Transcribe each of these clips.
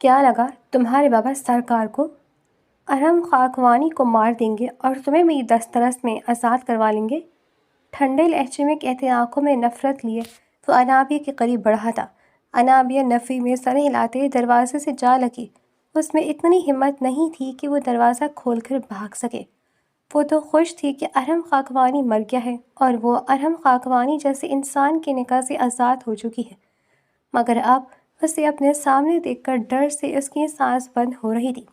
کیا لگا تمہارے بابا سرکار کو ارحم خاکوانی کو مار دیں گے اور تمہیں میری دسترس میں آزاد کروا لیں گے؟ ٹھنڈے لہجے میں کہتے آنکھوں میں نفرت لیے وہ انابیہ کے قریب بڑھا تھا۔ انابیہ نفی میں سر ہلاتے دروازے سے جا لگی۔ اس میں اتنی ہمت نہیں تھی کہ وہ دروازہ کھول کر بھاگ سکے۔ وہ تو خوش تھی کہ ارحم خاکوانی مر گیا ہے اور وہ ارحم خاکوانی جیسے انسان کے نکاح سے آزاد ہو چکی ہے، مگر اب اسے اپنے سامنے دیکھ کر ڈر سے اس کی سانس بند ہو رہی تھی۔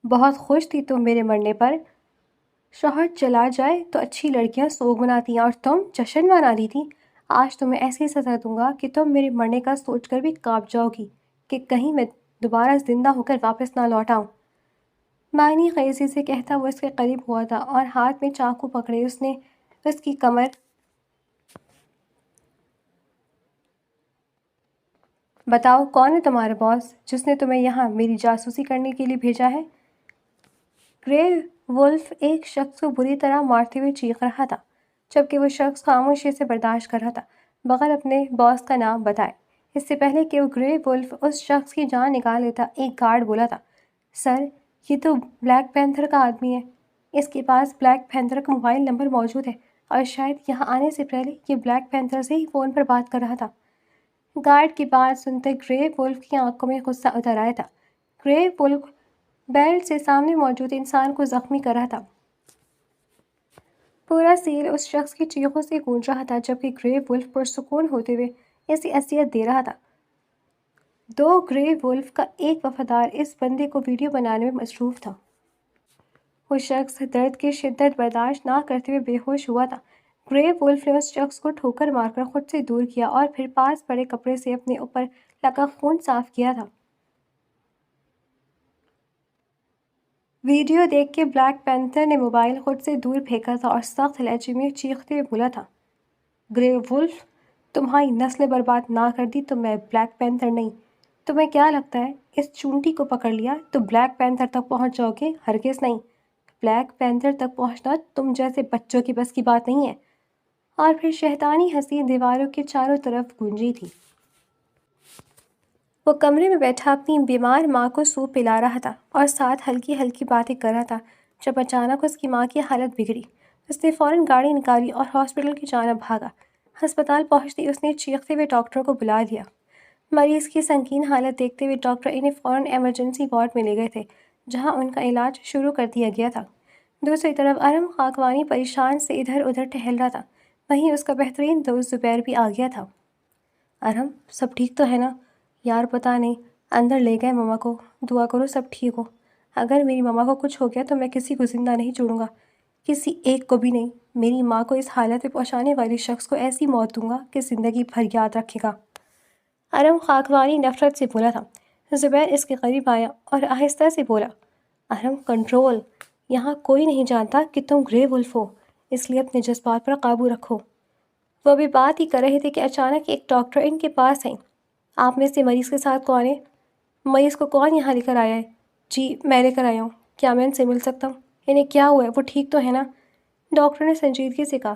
بہت خوش تھی تم میرے مرنے پر؟ شوہر چلا جائے تو اچھی لڑکیاں سوگ مناتی ہیں اور تم جشن منا رہی تھی۔ آج تمہیں ایسی سزا دوں گا کہ تم میرے مرنے کا سوچ کر بھی کانپ جاؤ گی کہ کہیں میں دوبارہ زندہ ہو کر واپس نہ لوٹ آؤں۔ معنی خیزی سے کہتا وہ اس کے قریب ہوا تھا اور ہاتھ میں چاقو پکڑے اس نے اس کی کمر بتاؤ کون ہے تمہارا باس جس نے تمہیں یہاں میری جاسوسی کرنے کے لیے بھیجا ہے؟ گرے وولف ایک شخص کو بری طرح مارتے ہوئے چیخ رہا تھا، جبکہ وہ شخص خاموشی سے برداشت کر رہا تھا بغیر اپنے باس کا نام بتائے۔ اس سے پہلے کہ وہ گرے وولف اس شخص کی جان نکال لیتا، ایک گارڈ بولا تھا، سر یہ تو بلیک پینتھر کا آدمی ہے۔ اس کے پاس بلیک پینتھر کا موبائل نمبر موجود ہے اور شاید یہاں آنے سے پہلے یہ بلیک پینتھر سے ہی فون پر بات کر رہا تھا۔ گارڈ کی بات سنتے گرے وولف کی آنکھوں میں غصہ اتر آیا تھا۔ گرے وولف بیلٹ سے سامنے موجود انسان کو زخمی کر رہا تھا۔ پورا سیل اس شخص کی چیخوں سے گونج رہا تھا جبکہ گرے وولف پرسکون ہوتے ہوئے اسے اذیت دے رہا تھا۔ دو گرے وولف کا ایک وفادار اس بندے کو ویڈیو بنانے میں مصروف تھا۔ وہ شخص درد کی شدت برداشت نہ کرتے ہوئے بے ہوش ہوا تھا۔ گرے وولف نے اس شخص کو ٹھوکر مار کر خود سے دور کیا اور پھر پاس پڑے کپڑے سے اپنے اوپر لگا خون صاف کیا تھا۔ ویڈیو دیکھ کے بلیک پینتھر نے موبائل خود سے دور پھینکا تھا اور سخت لہجے میں چیختے ہوئے بولا تھا، گرے وولف تمہاری نسل برباد نہ کر دی تو میں بلیک پینتھر نہیں۔ تمہیں کیا لگتا ہے اس چونٹی کو پکڑ لیا تو بلیک پینتھر تک پہنچ جاؤ گے؟ ہرگز نہیں۔ بلیک پینتھر تک پہنچنا تم جیسے بچوں کی بس کی بات نہیں ہے۔ اور پھر شیطانی ہنسی دیواروں کے چاروں طرف گونجی تھی۔ وہ کمرے میں بیٹھا اپنی بیمار ماں کو سوپ پلا رہا تھا اور ساتھ ہلکی ہلکی باتیں کر رہا تھا جب اچانک اس کی ماں کی حالت بگڑی۔ اس نے فوراً گاڑی نکالی اور ہاسپٹل کی جانب بھاگا۔ ہسپتال پہنچتے اس نے چیختے ہوئے ڈاکٹر کو بلا دیا۔ مریض کی سنگین حالت دیکھتے ہوئے ڈاکٹر انہیں فوراً ایمرجنسی وارڈ میں لے گئے تھے جہاں ان کا علاج شروع کر دیا گیا تھا۔ دوسری طرف ارحم خاکوانی پریشان سے ادھر ادھر ٹہل رہا تھا، وہیں اس کا بہترین دوست زبیر بھی آ گیا تھا۔ ارحم سب ٹھیک تو ہے نا؟ یار پتہ نہیں، اندر لے گئے مما کو، دعا کرو سب ٹھیک ہو۔ اگر میری مما کو کچھ ہو گیا تو میں کسی کو زندہ نہیں چھوڑوں گا، کسی ایک کو بھی نہیں۔ میری ماں کو اس حالت میں پہنچانے والے شخص کو ایسی موت دوں گا کہ زندگی بھر یاد رکھے گا۔ ارحم خاکوانی نفرت سے بولا تھا۔ زبیر اس کے قریب آیا اور آہستہ سے بولا، ارحم کنٹرول، یہاں کوئی نہیں جانتا کہ تم گرے وولف ہو، اس لیے اپنے جذبات پر قابو رکھو۔ وہ ابھی بات ہی کر رہے تھے کہ اچانک ایک ڈاکٹر ان کے پاس آئی۔ آپ میں سے مریض کے ساتھ کون ہے؟ مریض کو کون یہاں لے کر آیا ہے؟ جی میں لے کر آیا ہوں۔ کیا میں ان سے مل سکتا ہوں؟ انہیں کیا ہوا ہے؟ وہ ٹھیک تو ہے نا؟ ڈاکٹر نے سنجیدگی سے کہا،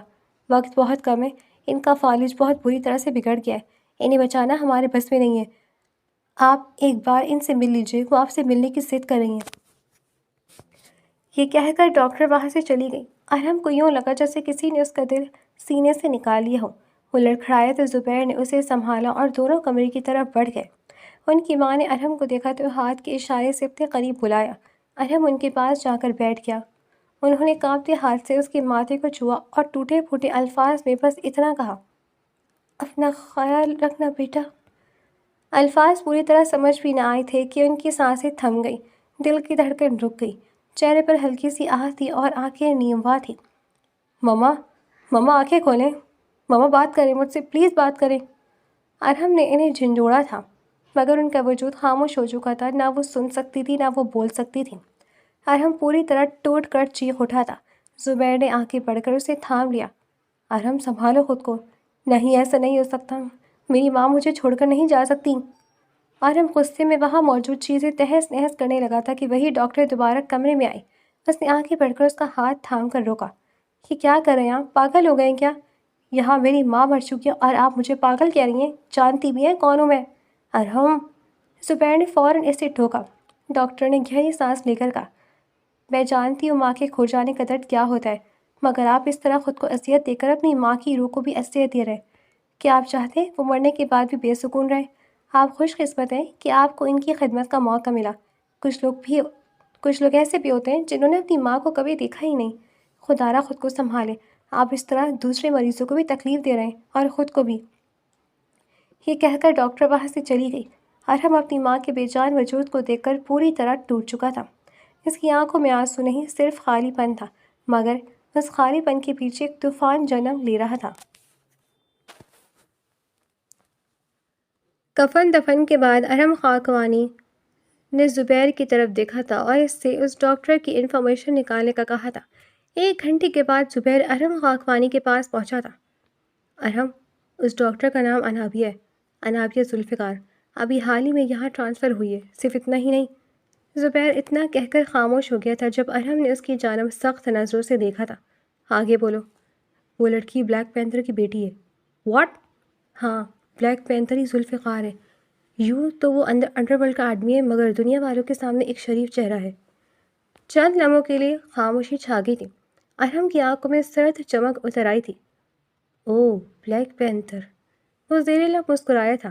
وقت بہت کم ہے، ان کا فالج بہت بری طرح سے بگڑ گیا ہے، انہیں بچانا ہمارے بس میں نہیں ہے۔ آپ ایک بار ان سے مل لیجئے، وہ آپ سے ملنے کی ضد کر رہی ہیں۔ یہ کہہ کر ڈاکٹر وہاں سے چلی گئی۔ ارحم کو یوں لگا جیسے کسی نے اس کا دل سینے سے نکال لیا ہو۔ وہ لڑکھڑایا تو زبیر نے اسے سنبھالا اور دونوں کمرے کی طرف بڑھ گئے۔ ان کی ماں نے ارحم کو دیکھا تو ہاتھ کے اشارے سے اپنے قریب بلایا۔ ارحم ان کے پاس جا کر بیٹھ گیا۔ انہوں نے کانپتے ہاتھ سے اس کے ماتھے کو چھوا اور ٹوٹے پھوٹے الفاظ میں بس اتنا کہا، اپنا خیال رکھنا بیٹا۔ الفاظ پوری طرح سمجھ بھی نہ آئے تھے کہ ان کی سانسیں تھم گئیں، دل کی دھڑکن رک گئی، چہرے پر ہلکی سی آہ تھی اور آنکھیں نیموا تھیں۔ مما، مما آنکھیں کھولیں، مما بات کریں مجھ سے، پلیز بات کریں۔ ارحم نے انہیں جھنجھوڑا تھا مگر ان کا وجود خاموش ہو چکا تھا، نہ وہ سن سکتی تھی نہ وہ بول سکتی تھی۔ ارحم پوری طرح ٹوٹ کر چیخ اٹھا تھا۔ زبیر نے آنکھیں پڑھ کر اسے تھام لیا۔ ارحم سنبھالو خود کو، نہیں ایسا نہیں ہو سکتا، میری ماں مجھے چھوڑ کر نہیں جا سکتی۔ ارحم غصے میں وہاں موجود چیزیں تہس نہس کرنے لگا تھا کہ وہی ڈاکٹر دوبارہ کمرے میں آئی۔ اس نے آنکھیں پڑھ کر اس کا ہاتھ تھام کر روکا۔ یہ کیا کر رہے ہیں آپ؟ پاگل ہو گئے ہیں کیا؟ یہاں میری ماں مر چکی ہے اور آپ مجھے پاگل کہہ رہی ہیں؟ جانتی بھی ہیں کون ہوں میں؟ ارحم! زبیر نے فوراً اسے ٹھوکا۔ ڈاکٹر نے گہری سانس لے کر کہا، میں جانتی ہوں ماں کے کھو جانے کا درد کیا ہوتا ہے، مگر آپ اس طرح خود کو اذیت دے کر اپنی ماں کی روح کو بھی اذیت دے رہے۔ کیا آپ چاہتے ہیں وہ مرنے کے بعد بھی بے سکون رہے؟ آپ خوش قسمت ہیں کہ آپ کو ان کی خدمت کا موقع ملا۔ کچھ لوگ ایسے بھی ہوتے ہیں جنہوں نے اپنی ماں کو کبھی دیکھا ہی نہیں۔ خدا را خود کو سنبھالیں، آپ اس طرح دوسرے مریضوں کو بھی تکلیف دے رہے ہیں اور خود کو بھی۔ یہ کہہ کر ڈاکٹر وہاں سے چلی گئی۔ ارحم اپنی ماں کے بے جان وجود کو دیکھ کر پوری طرح ٹوٹ چکا تھا۔ اس کی آنکھوں میں آنسو نہیں، صرف خالی پن تھا، مگر اس خالی پن کے پیچھے ایک طوفان جنم لے رہا تھا۔ کفن دفن کے بعد ارحم خاکوانی نے زبیر کی طرف دیکھا تھا اور اس سے اس ڈاکٹر کی انفارمیشن نکالنے کا کہا تھا۔ 1 گھنٹے کے بعد زبیر ارحم خاکوانی کے پاس پہنچا تھا۔ ارحم، اس ڈاکٹر کا نام انابیہ ہے، انابیہ ذوالفقار، ابھی حال ہی میں یہاں ٹرانسفر ہوئی ہے۔ صرف اتنا ہی نہیں۔ زبیر اتنا کہہ کر خاموش ہو گیا تھا جب ارحم نے اس کی جانب سخت نظروں سے دیکھا تھا۔ آگے بولو۔ وہ لڑکی بلیک پینتھر کی بیٹی ہے۔ واٹ؟ ہاں، بلیک پینتھر ہی ذوالفقار ہے۔ یوں تو وہ انڈر ورلڈ کا آدمی ہے، مگر دنیا والوں کے سامنے ایک شریف چہرہ ہے۔ چند لمحوں کے لیے خاموشی چھا گئی تھی۔ ارحم کی آنکھوں میں سرد چمک اتر آئی تھی۔ اوہ، بلیک پینتھر! وہ زیر لب مسکرایا تھا۔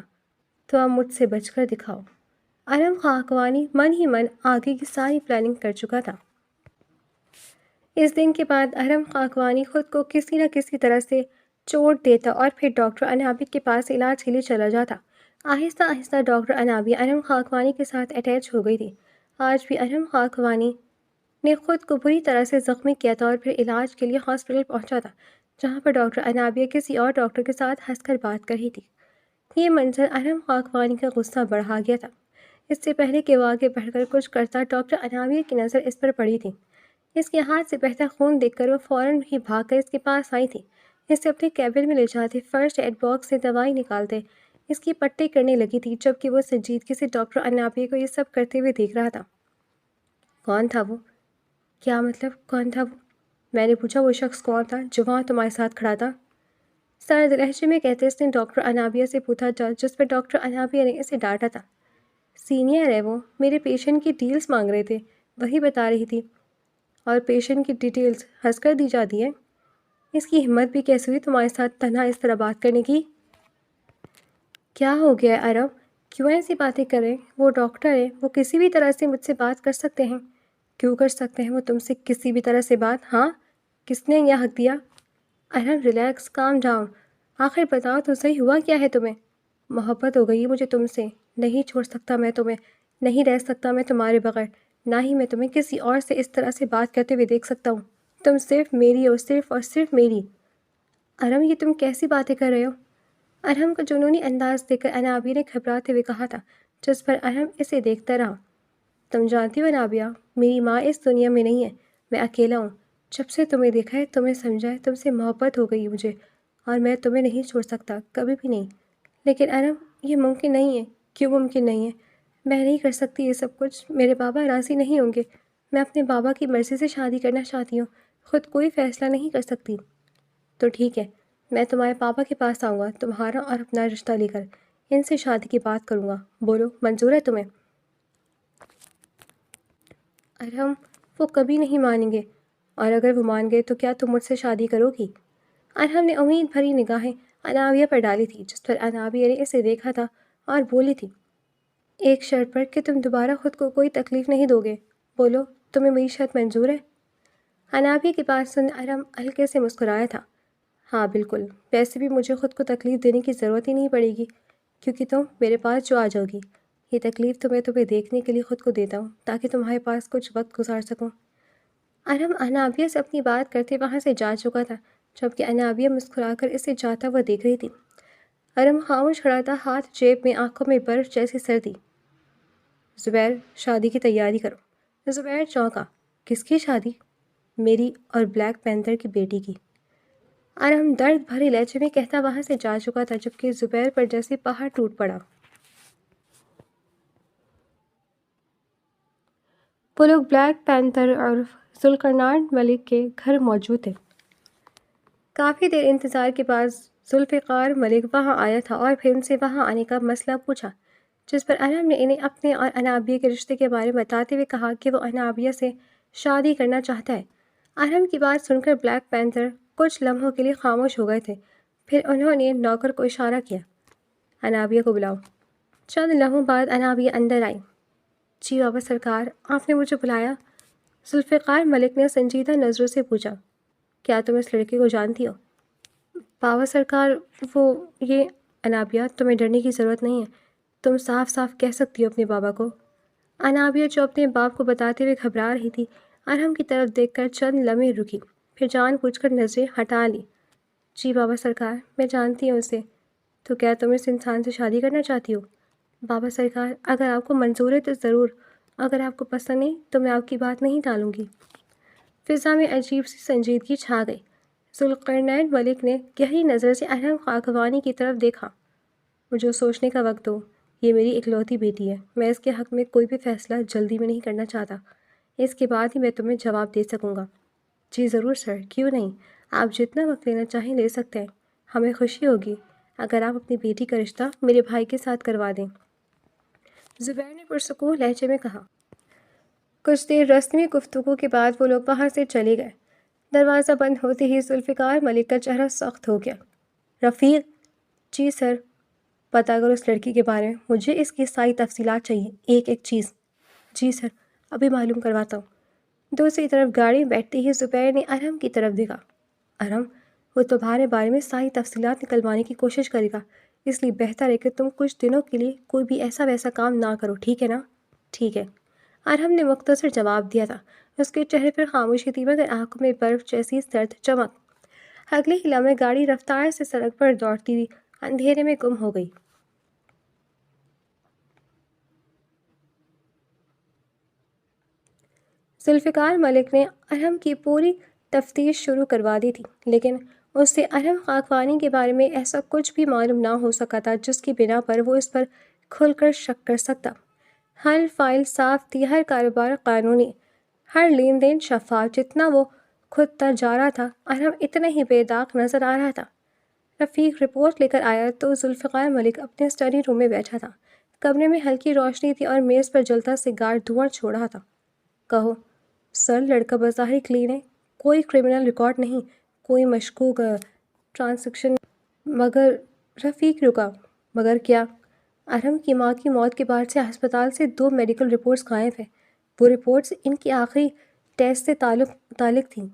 تو اب مجھ سے بچ کر دکھاؤ۔ ارحم خاکوانی من ہی من آگے کی ساری پلاننگ کر چکا تھا۔ اس دن کے بعد ارحم خاکوانی خود کو کسی نہ کسی طرح سے چوٹ دیتا اور پھر ڈاکٹر انابیہ کے پاس علاج کے لیے چلا جاتا۔ آہستہ آہستہ ڈاکٹر انابیہ ارحم خاکوانی کے ساتھ اٹیچ ہو گئی تھی۔ آج بھی ارحم خاکوانی نے خود کو بری طرح سے زخمی کیا تھا اور پھر علاج کے لیے ہاسپٹل پہنچا تھا، جہاں پر ڈاکٹر انابیہ کسی اور ڈاکٹر کے ساتھ ہنس کر بات کر رہی تھی۔ یہ منظر ارحم خاکوانی کا غصہ بڑھا گیا تھا۔ اس سے پہلے کہ وہ آگے بڑھ کر کچھ کرتا، ڈاکٹر انابیہ کی نظر اس پر پڑی تھی۔ اس کے ہاتھ سے بہتا خون دیکھ کر وہ فوراً ہی بھاگ کر اس کے پاس آئی تھی۔ اسے اپنے کیبن میں لے جاتے، فرسٹ ایڈ باکس سے دوائی نکالتے اس کی پٹی کرنے لگی تھی، جبکہ وہ سنجیدگی سے ڈاکٹر انابیہ کو یہ سب کرتے ہوئے دیکھ رہا تھا۔ کون تھا وہ؟ کیا مطلب کون تھا وہ؟ میں نے پوچھا، وہ شخص کون تھا جو وہاں تمہارے ساتھ کھڑا تھا؟ سرد لہجے میں کہتے اس نے ڈاکٹر انابیہ سے پوچھا، جس پر ڈاکٹر انابیہ نے اسے ڈانٹا تھا۔ سینئر ہے وہ، میرے پیشنٹ کی ڈیٹیلز مانگ رہے تھے، وہی بتا رہی تھی۔ اور پیشنٹ کی ڈیٹیلز ہنس کر دی جاتی ہے؟ اس کی ہمت بھی کیسے ہوئی تمہارے ساتھ تنہا اس طرح بات کرنے کی؟ کیا ہو گیا ارحم؟ کیوں ایسی باتیں کر رہے ہیں؟ وہ ڈاکٹر ہے، وہ کسی بھی طرح سے مجھ سے بات کر سکتے ہیں۔ کیوں کر سکتے ہیں وہ تم سے کسی بھی طرح سے بات؟ ہاں، کس نے یہ حق دیا؟ ارحم ریلیکس، کام ڈاؤن۔ آخر بتاؤ تو صحیح، ہوا کیا ہے تمہیں؟ محبت ہو گئی مجھے تم سے، نہیں چھوڑ سکتا میں تمہیں، نہیں رہ سکتا میں تمہارے بغیر، نہ ہی میں تمہیں کسی اور سے اس طرح سے بات کرتے ہوئے دیکھ سکتا ہوں۔ تم صرف میری ہو، صرف اور صرف میری۔ ارحم، یہ تم کیسی باتیں کر رہے ہو؟ ارحم کا جنونی انداز دیکھ کر انابیہ نے گھبراتے ہوئے کہا تھا، جس پر ارحم اسے دیکھتا رہا۔ تم جانتی ہو انابیہ، میری ماں اس دنیا میں نہیں ہے، میں اکیلا ہوں۔ جب سے تمہیں دیکھا ہے، تمہیں سمجھا ہے، تم سے محبت ہو گئی مجھے، اور میں تمہیں نہیں چھوڑ سکتا، کبھی بھی نہیں۔ لیکن ارحم، یہ ممکن نہیں ہے۔ کیوں ممکن نہیں ہے؟ میں نہیں کر سکتی یہ سب کچھ، میرے بابا راضی نہیں ہوں گے۔ میں اپنے بابا کی مرضی سے شادی کرنا چاہتی ہوں، خود کوئی فیصلہ نہیں کر سکتی۔ تو ٹھیک ہے، میں تمہارے پاپا کے پاس آؤں گا، تمہارا اور اپنا رشتہ لے کر ان سے شادی کی بات کروں گا۔ بولو، منظور ہے تمہیں؟ ارحم، وہ کبھی نہیں مانیں گے، اور اگر وہ مان گئے تو کیا تم مجھ سے شادی کرو گی؟ ارحم نے امید بھری نگاہیں انابیہ پر ڈالی تھی، جس پر انابیہ نے اسے دیکھا تھا اور بولی تھی، ایک شرط پر کہ تم دوبارہ خود کو کوئی تکلیف نہیں دو گے۔ بولو، تمہیں میری شرط منظور ہے؟ انابیہ کی بات سن ارحم ہلکے سے مسکرایا تھا۔ ہاں بالکل، ویسے بھی مجھے خود کو تکلیف دینے کی ضرورت ہی نہیں پڑے گی، کیونکہ تم میرے پاس جو آ جاؤ گی۔ یہ تکلیف تو میں تمہیں دیکھنے کے لیے خود کو دیتا ہوں، تاکہ تمہارے پاس کچھ وقت گزار سکوں۔ ارحم انابیہ سے اپنی بات کرتے وہاں سے جا چکا تھا، جبکہ انابیہ مسکرا کر اسے جاتا ہوا دیکھ رہی تھی۔ ارحم خاموش کھڑا تھا، ہاتھ جیب میں، آنکھوں میں برف جیسی سردی۔ زبیر، شادی کی تیاری کرو۔ زبیر چونکا۔ کس کی شادی؟ میری اور بلیک پینتھر کی بیٹی کی۔ ارحم درد بھرے لہجے میں کہتا وہاں سے جا چکا تھا، جبکہ زبیر پر جیسے پہاڑ ٹوٹ پڑا۔ وہ لوگ بلیک پینتھر اور ذوالقرنین ملک کے گھر موجود تھے۔ کافی دیر انتظار کے بعد ذوالفقار ملک وہاں آیا تھا اور پھر ان سے وہاں آنے کا مسئلہ پوچھا۔ جس پر ارحم نے انہیں اپنے اور انابیہ کے رشتے کے بارے میں بتاتے ہوئے کہا کہ وہ انابیہ سے شادی کرنا چاہتا ہے۔ ارحم کی بات سن کر بلیک پینتھر کچھ لمحوں کے لیے خاموش ہو گئے تھے، پھر انہوں نے نوکر کو اشارہ کیا، انابیہ کو بلاؤ۔ چند لمحوں بعد انابیہ اندر آئی۔ جی بابا سرکار، آپ نے مجھے بلایا؟ ذوالفقار ملک نے سنجیدہ نظروں سے پوچھا، کیا تم اس لڑکے کو جانتی ہو؟ بابا سرکار وہ یہ انابیہ، تمہیں ڈرنے کی ضرورت نہیں ہے، تم صاف صاف کہہ سکتی ہو اپنے بابا کو۔ انابیہ جو اپنے باپ کو بتاتے ہوئے گھبرا رہی تھی، ارحم کی طرف دیکھ کر چند لمحے رکی، پھر جان بوجھ کر نظریں ہٹا لی۔ جی بابا سرکار، میں جانتی ہوں اسے۔ تو کیا تم اس انسان سے شادی کرنا چاہتی ہو؟ بابا سرکار، اگر آپ کو منظور ہے تو ضرور، اگر آپ کو پسند نہیں تو میں آپ کی بات نہیں ٹالوں گی۔ فضا میں عجیب سی سنجیدگی چھا گئی۔ ذوالقرنین ملک نے گہری نظر سے ارحم خاکوانی کی طرف دیکھا۔ مجھے سوچنے کا وقت دو، یہ میری اکلوتی بیٹی ہے، میں اس کے حق میں کوئی بھی فیصلہ جلدی میں نہیں کرنا چاہتا، اس کے بعد ہی میں تمہیں جواب دے سکوں گا۔ جی ضرور سر، کیوں نہیں، آپ جتنا وقت لینا چاہیں لے سکتے ہیں، ہمیں خوشی ہوگی اگر آپ اپنی بیٹی کا رشتہ میرے بھائی کے ساتھ کروا دیں، زبیر نے پرسکون لہجے میں کہا۔ کچھ دیر رسمی گفتگو کے بعد وہ لوگ باہر سے چلے گئے۔ دروازہ بند ہوتے ہی ذوالفقار ملک کا چہرہ سخت ہو گیا۔ رفیق، جی سر، پتہ کرو اس لڑکی کے بارے میں، مجھے اس کی ساری تفصیلات چاہیے، ایک ایک چیز۔ جی سر، ابھی معلوم کرواتا ہوں۔ دوسری طرف گاڑی بیٹھتے ہی زبیر نے ارحم کی طرف دیکھا۔ ارحم، وہ تمہارے بارے میں ساری تفصیلات نکلوانے کی کوشش کرے گا، اس لیے بہتر ہے کہ تم کچھ دنوں کے لیے کوئی بھی ایسا ویسا کام نہ کرو، ٹھیک ہے نا؟ ٹھیک ہے، ارحم نے مختصر جواب دیا تھا۔ اس کے چہرے پر خاموشی تھی مگر آنکھوں میں برف جیسی سرد چمک۔ اگلے ہی لمحے گاڑی رفتار سے سڑک پر دوڑتی ہوئی اندھیرے میں گم ہو گئی۔ ذوالفقار ملک نے ارحم کی پوری تفتیش شروع کروا دی تھی، لیکن اس سے ارحم خاکوانی کے بارے میں ایسا کچھ بھی معلوم نہ ہو سکا تھا جس کی بنا پر وہ اس پر کھل کر شک کر سکتا۔ ہر فائل صاف تھی، ہر کاروبار قانونی، ہر لین دین شفاف۔ جتنا وہ کھدتا جا رہا تھا، ارحم اتنا ہی بے داغ نظر آ رہا تھا۔ رفیق رپورٹ لے کر آیا تو ذوالفقار ملک اپنے اسٹڈی روم میں بیٹھا تھا۔ کمرے میں ہلکی روشنی تھی اور میز پر جلتا سگار دھواں چھوڑ رہا تھا۔ کہو سر، لڑکا بظاہر کلین ہے، کوئی کرمنل ریکارڈ نہیں، کوئی مشکوک ٹرانزیکشن۔ مگر رفیق رکا۔ مگر کیا؟ ارحم کی ماں کی موت کے بعد سے ہسپتال سے 2 میڈیکل رپورٹس غائب ہیں۔ وہ رپورٹس ان کی آخری ٹیسٹ سے تعلق تھیں۔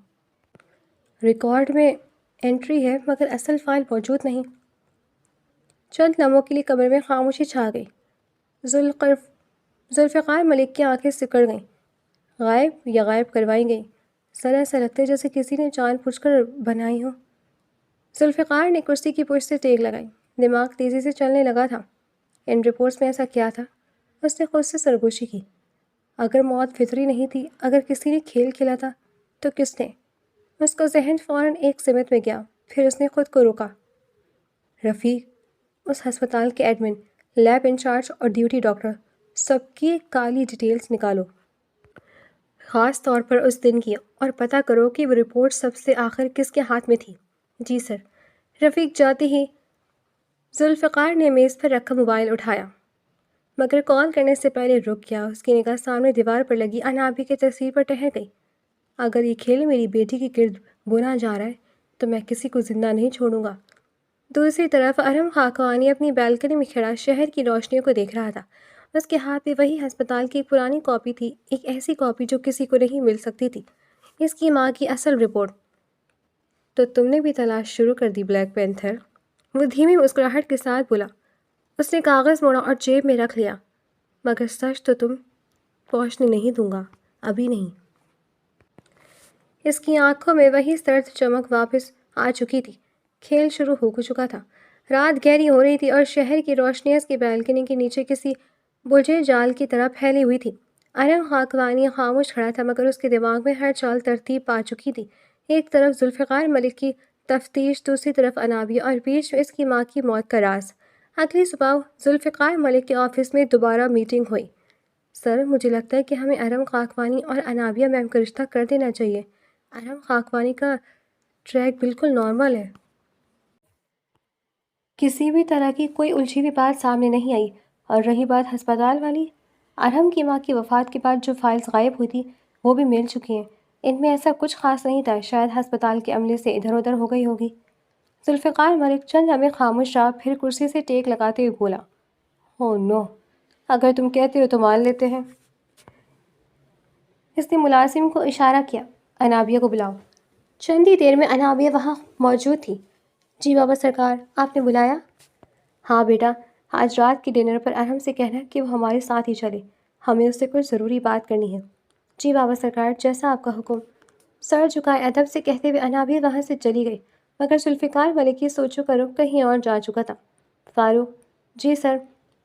ریکارڈ میں انٹری ہے مگر اصل فائل موجود نہیں۔ چند لمحوں کے لیے کمرے میں خاموشی چھا گئی۔ ذوالفقار ملک کی آنکھیں سکڑ گئیں۔ غائب یا غائب کروائی گئی؟ سر، ایسا لگتا ہے جیسے کسی نے جان بوجھ کر بنائی ہو۔ ذوالفقار نے کرسی کی پشت سے ٹیک لگائی۔ دماغ تیزی سے چلنے لگا تھا۔ ان رپورٹس میں ایسا کیا تھا؟ اس نے خود سے سرگوشی کی۔ اگر موت فطری نہیں تھی، اگر کسی نے کھیل کھیلا تھا، تو کس نے؟ اس کا ذہن فوراً ایک سمت میں گیا، پھر اس نے خود کو روکا۔ رفیق، اس ہسپتال کے ایڈمن، لیب انچارج اور ڈیوٹی ڈاکٹر، سب کی کالی ڈیٹیلز نکالو، خاص طور پر اس دن کی، اور پتہ کرو کہ وہ رپورٹ سب سے آخر کس کے ہاتھ میں تھی۔ جی سر۔ رفیق جاتے ہی ذوالفقار نے میز پر رکھا موبائل اٹھایا، مگر کال کرنے سے پہلے رک گیا۔ اس کی نگاہ سامنے دیوار پر لگی انابیہ کی تصویر پر ٹھہر گئی۔ اگر یہ کھیل میری بیٹی کے گرد بنا جا رہا ہے تو میں کسی کو زندہ نہیں چھوڑوں گا۔ دوسری طرف ارحم خاکوانی اپنی بالکنی میں کھڑا شہر کی روشنیوں کو دیکھ رہا تھا۔ اس کے ہاتھ میں وہی ہسپتال کی ایک پرانی کاپی تھی، ایک ایسی کاپی جو کسی کو نہیں مل سکتی تھی، اس کی ماں کی اصل رپورٹ۔ تو تم نے بھی تلاش شروع کر دی بلیک پینتھر؟ وہ دھیمی مسکراہٹ کے ساتھ بولا۔ اس نے کاغذ موڑا اور جیب میں رکھ لیا۔ مگر سچ تو تم پہنچنے نہیں دوں گا، ابھی نہیں۔ اس کی آنکھوں میں وہی سرد چمک واپس آ چکی تھی۔ کھیل شروع ہو چکا تھا۔ رات گہری ہو رہی تھی اور شہر کی روشنی اس کی بالکنی کے نیچے کسی بجھے جال کی طرح پھیلی ہوئی تھی۔ ارحم خاکوانی خاموش کھڑا تھا مگر اس کے دماغ میں ہر چال ترتیب پا چکی تھی۔ ایک طرف ذوالفقار ملک کی تفتیش، دوسری طرف انابیہ، اور بیچ میں اس کی ماں کی موت کا راز۔ اگلی صبح ذوالفقار ملک کے آفس میں دوبارہ میٹنگ ہوئی۔ سر، مجھے لگتا ہے کہ ہمیں ارحم خاکوانی اور انابیہ میم کا رشتہ کر دینا چاہیے۔ ارحم خاکوانی کا ٹریک بالکل نارمل ہے۔ کسی بھی طرح کی کوئی الجھی ہوئی بات سامنے نہیں آئی اور رہی بات ہسپتال والی، ارحم کی ماں کی وفات کے بعد جو فائلز غائب ہوئی تھی وہ بھی مل چکی ہیں۔ ان میں ایسا کچھ خاص نہیں تھا، شاید ہسپتال کے عملے سے ادھر ادھر ہو گئی ہوگی۔ ذوالفقار ملک چند لمحے خاموش رہا، پھر کرسی سے ٹیک لگاتے ہوئے بولا، او نو، اگر تم کہتے ہو تو مان لیتے ہیں۔ اس نے ملازم کو اشارہ کیا، انابیہ کو بلاؤ۔ چند ہی دیر میں انابیہ وہاں موجود تھی۔ جی بابا سرکار، آپ نے بلایا؟ ہاں بیٹا، آج رات کے ڈنر پر ارحم سے کہنا کہ وہ ہمارے ساتھ ہی چلے، ہمیں اس سے کچھ ضروری بات کرنی ہے۔ جی بابا سرکار، جیسا آپ کا حکم۔ سر جھکائے ادب سے کہتے ہوئے انابیہ وہاں سے چلی گئی، مگر ذوالفقار ملک کی سوچو کا رخ کہیں اور جا چکا تھا۔ فاروق، جی سر،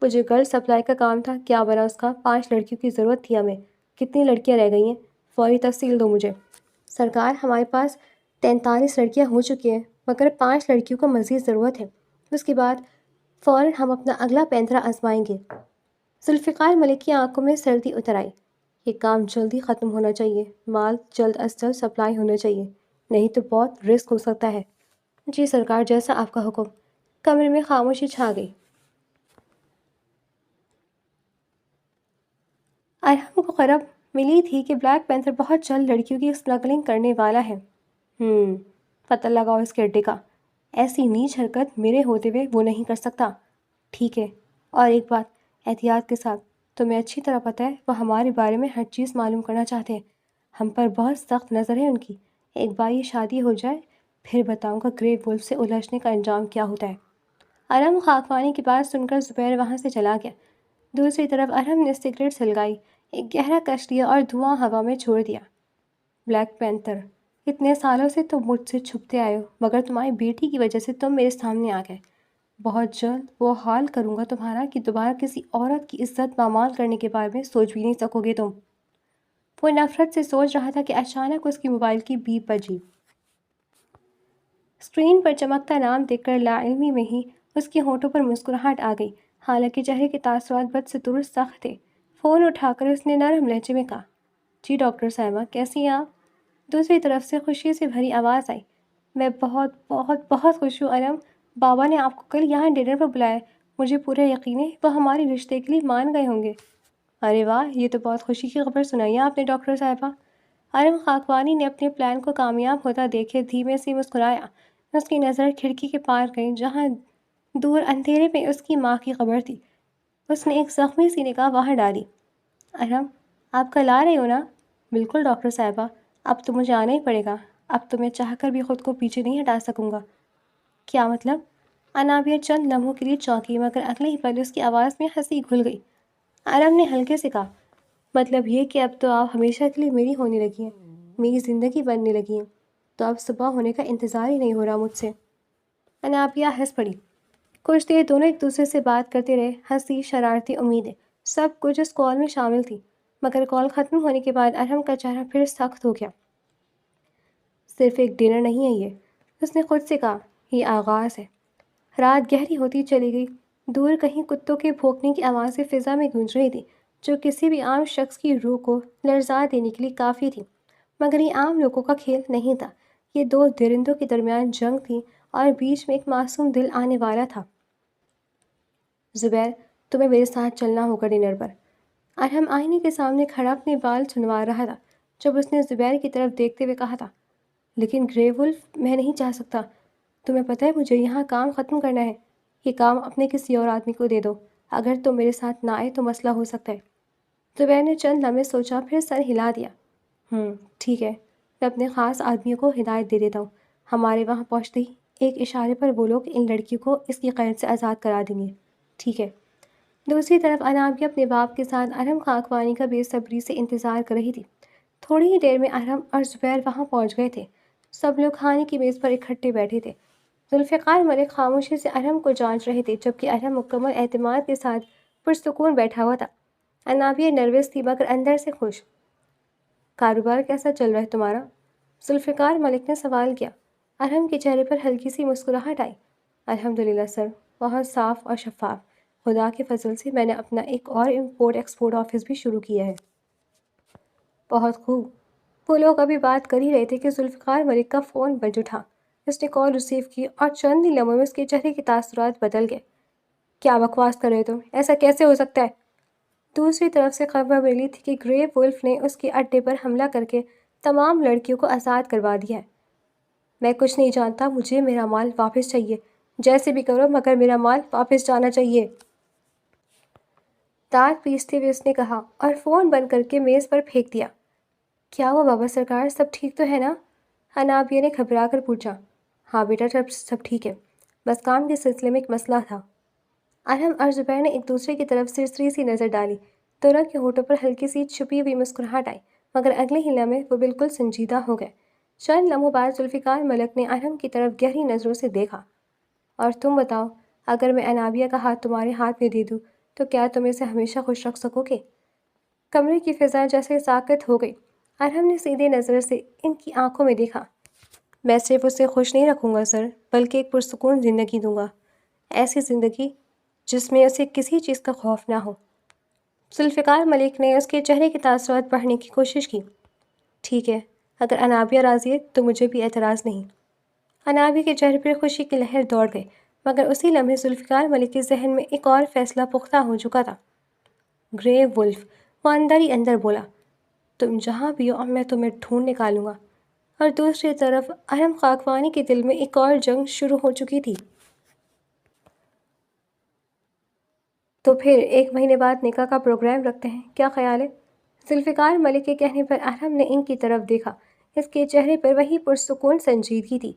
وہ جو گرل سپلائی کا کام تھا کیا بنا اس کا؟ 5 لڑکیوں کی ضرورت تھی ہمیں، کتنی لڑکیاں رہ گئی ہیں؟ فوری تفصیل دو مجھے۔ سرکار، ہمارے پاس 43 لڑکیاں ہو چکی ہیں، مگر 5 لڑکیوں کو مزید ضرورت ہے، اس کے بعد فوراً ہم اپنا اگلا پینترا آزمائیں گے۔ ذوالفقار ملک کی آنکھوں میں سردی اتر آئی۔ یہ کام جلدی ختم ہونا چاہیے، مال جلد از جلد سپلائی ہونا چاہیے، نہیں تو بہت رسک ہو سکتا ہے۔ جی سرکار، جیسا آپ کا حکم۔ کمرے میں خاموشی چھا گئی۔ ارحم کو خبر ملی تھی کہ بلیک پینتھر بہت جلد لڑکیوں کی اسمگلنگ کرنے والا ہے۔ پتہ لگاؤ اس کے اڈے کا، ایسی نیچ حرکت میرے ہوتے ہوئے وہ نہیں کر سکتا۔ ٹھیک ہے، اور ایک بات، احتیاط کے ساتھ، تمہیں اچھی طرح پتہ ہے وہ ہمارے بارے میں ہر چیز معلوم کرنا چاہتے ہیں، ہم پر بہت سخت نظر ہے ان کی۔ ایک بار یہ شادی ہو جائے پھر بتاؤں گا گرے وولف سے الجھنے کا انجام کیا ہوتا ہے۔ ارحم خاکوانی کی بات سن کر زبیر وہاں سے چلا گیا۔ دوسری طرف ارحم نے سگریٹ سلگائی، ایک گہرا کش لیا اور دھواں ہوا میں چھوڑ دیا۔ بلیک پینتھر، اتنے سالوں سے تم مجھ سے چھپتے آئے ہو، مگر تمہاری بیٹی کی وجہ سے تم میرے سامنے آ گئے۔ بہت جلد وہ حال کروں گا تمہارا کہ دوبارہ کسی عورت کی عزت پامال کرنے کے بارے میں سوچ بھی نہیں سکو گے تم۔ وہ نفرت سے سوچ رہا تھا کہ اچانک اس کی موبائل کی بیپ بجی۔ اسکرین پر چمکتا نام دیکھ کر لا علمی میں ہی اس کے ہونٹوں پر مسکراہٹ آ گئی، حالانکہ چہرے کے تاثرات بد سے درست سخت تھے۔ فون اٹھا کر اس نے نرم لہجے میں کہا، جی ڈاکٹر صاحبہ، کیسی ہیں آپ؟ دوسری طرف سے خوشی سے بھری آواز آئی، میں بہت بہت بہت خوش ہوں ارحم، بابا نے آپ کو کل یہاں ڈنر پر بلایا، مجھے پورا یقین ہے وہ ہمارے رشتے کے لیے مان گئے ہوں گے۔ ارے واہ، یہ تو بہت خوشی کی خبر سنائی ہے آپ نے ڈاکٹر صاحبہ۔ ارحم خاکوانی نے اپنے پلان کو کامیاب ہوتا دیکھے دھیمے سے مسکرایا۔ اس کی نظر کھڑکی کے پار گئی جہاں دور اندھیرے میں اس کی ماں کی قبر تھی۔ اس نے ایک زخمی سی نگاہ وہاں ڈالی۔ ارحم، آپ کل آ رہے ہو نا؟ بالکل ڈاکٹر صاحبہ، اب تو مجھے آنا ہی پڑے گا، اب تو میں چاہ کر بھی خود کو پیچھے نہیں ہٹا سکوں گا۔ کیا مطلب؟ انابیہ چند لمحوں کے لیے چونکی، مگر اگلے ہی پل اس کی آواز میں ہنسی گھل گئی۔ ارحم نے ہلکے سے کہا، مطلب یہ کہ اب تو آپ ہمیشہ کے لیے میری ہونے لگی ہیں، میری زندگی بننے لگی ہیں، تو اب صبح ہونے کا انتظار ہی نہیں ہو رہا مجھ سے۔ انابیہ ہنس پڑی۔ کچھ دیر دونوں ایک دوسرے سے بات کرتے رہے، ہنسی، شرارتیں، امیدیں، سب کچھ اس کال میں شامل تھی، مگر کال ختم ہونے کے بعد ارحم کا چہرہ پھر سخت ہو گیا۔ صرف ایک ڈنر نہیں ہے یہ، اس نے خود سے کہا، یہ آغاز ہے۔ رات گہری ہوتی چلی گئی، دور کہیں کتوں کے بھونکنے کی آوازیں فضا میں گونج رہی تھی، جو کسی بھی عام شخص کی روح کو لرزا دینے کے لیے کافی تھی، مگر یہ عام لوگوں کا کھیل نہیں تھا، یہ دو درندوں کے درمیان جنگ تھی اور بیچ میں ایک معصوم دل آنے والا تھا۔ زبیر، تمہیں میرے ساتھ چلنا ہوگا ڈنر پر۔ ارحم آئینے کے سامنے کھڑا اپنے بال چھنوا رہا تھا جب اس نے زبیر کی طرف دیکھتے ہوئے کہا تھا، لیکن گرے ولف، میں نہیں چاہ سکتا، تمہیں پتہ ہے مجھے یہاں کام ختم کرنا ہے، یہ کام اپنے کسی اور آدمی کو دے دو، اگر تم میرے ساتھ نہ آئے تو مسئلہ ہو سکتا ہے۔ زبیر نے چند لمحے سوچا، پھر سر ہلا دیا۔ ٹھیک ہے، میں اپنے خاص آدمیوں کو ہدایت دے دیتا ہوں، ہمارے وہاں پہنچتے ہی ایک اشارے پر وہ لوگ ان لڑکیوں کو اس کی قید سے آزاد کرا دیں گے، ٹھیک ہے؟ دوسری طرف انابیہ اپنے باپ کے ساتھ ارحم خاکوانی کا بے صبری سے انتظار کر رہی تھی۔ تھوڑی ہی دیر میں ارحم اور زبیر وہاں پہنچ گئے تھے، سب لوگ کھانے کی میز پر اکٹھے بیٹھے تھے۔ ذوالفقار ملک خاموشی سے ارحم کو جانچ رہے تھے، جبکہ ارحم مکمل اعتماد کے ساتھ پرسکون بیٹھا ہوا تھا۔ انابیہ نروس تھی مگر اندر سے خوش۔ کاروبار کیسا چل رہا ہے تمہارا؟ ذوالفقار ملک نے سوال کیا۔ ارحم کے چہرے پر ہلکی سی مسکراہٹ آئی۔ الحمدللہ سر، بہت صاف اور شفاف، خدا کے فضل سے میں نے اپنا ایک اور امپورٹ ایکسپورٹ آفس بھی شروع کیا ہے۔ بہت خوب۔ وہ لوگ ابھی بات کر ہی رہے تھے کہ ذوالفقار ملک کا فون بج اٹھا۔ اس نے کال ریسیو کی اور چند ہی لمحوں میں اس کے چہرے کے تاثرات بدل گئے۔ کیا بکواس کر رہے تم؟ ایسا کیسے ہو سکتا ہے؟ دوسری طرف سے خبر ملی تھی کہ گرے ولف نے اس کے اڈے پر حملہ کر کے تمام لڑکیوں کو آزاد کروا دیا ہے۔ میں کچھ نہیں جانتا، مجھے میرا مال واپس چاہیے، جیسے بھی کرو مگر میرا مال واپس جانا چاہیے، دانت پیستے ہوئے اس نے کہا اور فون بند کر کے میز پر پھینک دیا۔ کیا ہوا بابا سرکار، سب ٹھیک تو ہے نا؟ انابیہ نے گھبرا کر پوچھا۔ ہاں بیٹا، سب ٹھیک ہے، بس کام کے سلسلے میں ایک مسئلہ تھا۔ ارحم اور زبیر نے ایک دوسرے کی طرف سرسری سی نظر ڈالی۔ دونوں کے ہونٹوں پر ہلکی سی چھپی ہوئی مسکراہٹ آئی، مگر اگلے ہی لمحے وہ بالکل سنجیدہ ہو گئے۔ چند لمحوں بعد ذوالفقار ملک نے ارحم کی طرف گہری نظروں سے دیکھا۔ اور تم بتاؤ، اگر میں انابیہ کا ہاتھ تمہارے ہاتھ میں دے دوں تو کیا تم اسے ہمیشہ خوش رکھ سکو گے؟ کمرے کی فضا جیسے ساکت ہو گئی۔ ارحم نے سیدھے نظر سے ان کی آنکھوں میں دیکھا۔ میں صرف اسے خوش نہیں رکھوں گا سر، بلکہ ایک پرسکون زندگی دوں گا، ایسی زندگی جس میں اسے کسی چیز کا خوف نہ ہو۔ ذوالفقار ملک نے اس کے چہرے کے تاثرات پڑھنے کی کوشش کی۔ ٹھیک ہے، اگر انابیہ راضی ہے تو مجھے بھی اعتراض نہیں۔ انابیہ کے چہرے پر خوشی کی لہر دوڑ گئی، مگر اسی لمحے ذوالفقار ملک کے ذہن میں ایک اور فیصلہ پختہ ہو چکا تھا۔ گرے ولف، وہ اندر ہی اندر بولا، تم جہاں بھی ہو میں تمہیں ڈھونڈ نکالوں گا۔ اور دوسری طرف ارحم خاکوانی کے دل میں ایک اور جنگ شروع ہو چکی تھی۔ تو پھر 1 مہینے بعد نکاح کا پروگرام رکھتے ہیں، کیا خیال ہے؟ ذوالفقار ملک کے کہنے پر ارحم نے ان کی طرف دیکھا۔ اس کے چہرے پر وہی پرسکون سنجیدگی تھی۔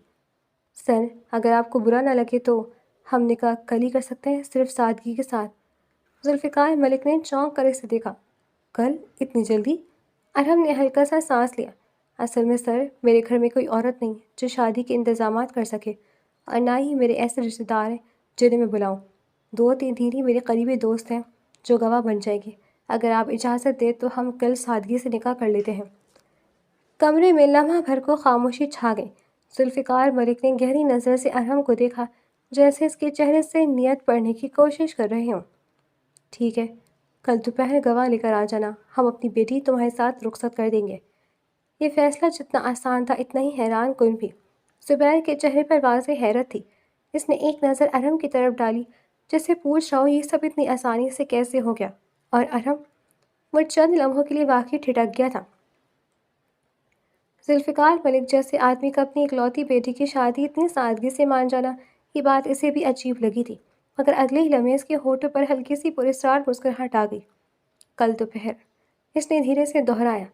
سر، اگر آپ کو برا نہ لگے تو ہم نکاح کل ہی کر سکتے ہیں، صرف سادگی کے ساتھ۔ ذوالفقار ملک نے چونک کر اسے دیکھا۔ کل؟ اتنی جلدی؟ ارحم نے ہلکا سا سانس لیا۔ اصل میں سر، میرے گھر میں کوئی عورت نہیں جو شادی کے انتظامات کر سکے، اور نہ ہی میرے ایسے رشتہ دار ہیں جنہیں میں بلاؤں۔ 2-3 دن ہی میرے قریبی دوست ہیں جو گواہ بن جائیں گے۔ اگر آپ اجازت دیں تو ہم کل سادگی سے نکاح کر لیتے ہیں۔ کمرے میں لمحہ بھر کو خاموشی چھا گئی۔ ذوالفقار ملک نے گہری نظر سے ارحم کو دیکھا، جیسے اس کے چہرے سے نیت پڑھنے کی کوشش کر رہے ہوں۔ ٹھیک ہے، کل دوپہر گواہ لے کر آ جانا، ہم اپنی بیٹی تمہارے ساتھ رخصت کر دیں گے۔ یہ فیصلہ جتنا آسان تھا اتنا ہی حیران کن بھی۔ زبیر کے چہرے پر واضح حیرت تھی۔ اس نے ایک نظر ارحم کی طرف ڈالی، جسے پوچھ رہا ہوں یہ سب اتنی آسانی سے کیسے ہو گیا؟ اور ارحم، وہ چند لمحوں کے لیے واقعی ٹھٹک گیا تھا۔ ذوالفقار ملک جیسے آدمی کا اپنی اکلوتی بیٹی کی شادی اتنی سادگی سے مان جانا، یہ بات اسے بھی عجیب لگی تھی، مگر اگلے ہی لمحے اس کے ہونٹوں پر ہلکی سی پراسرار مسکراہٹ آ گئی۔ کل دوپہر، اس نے دھیرے سے دہرایا۔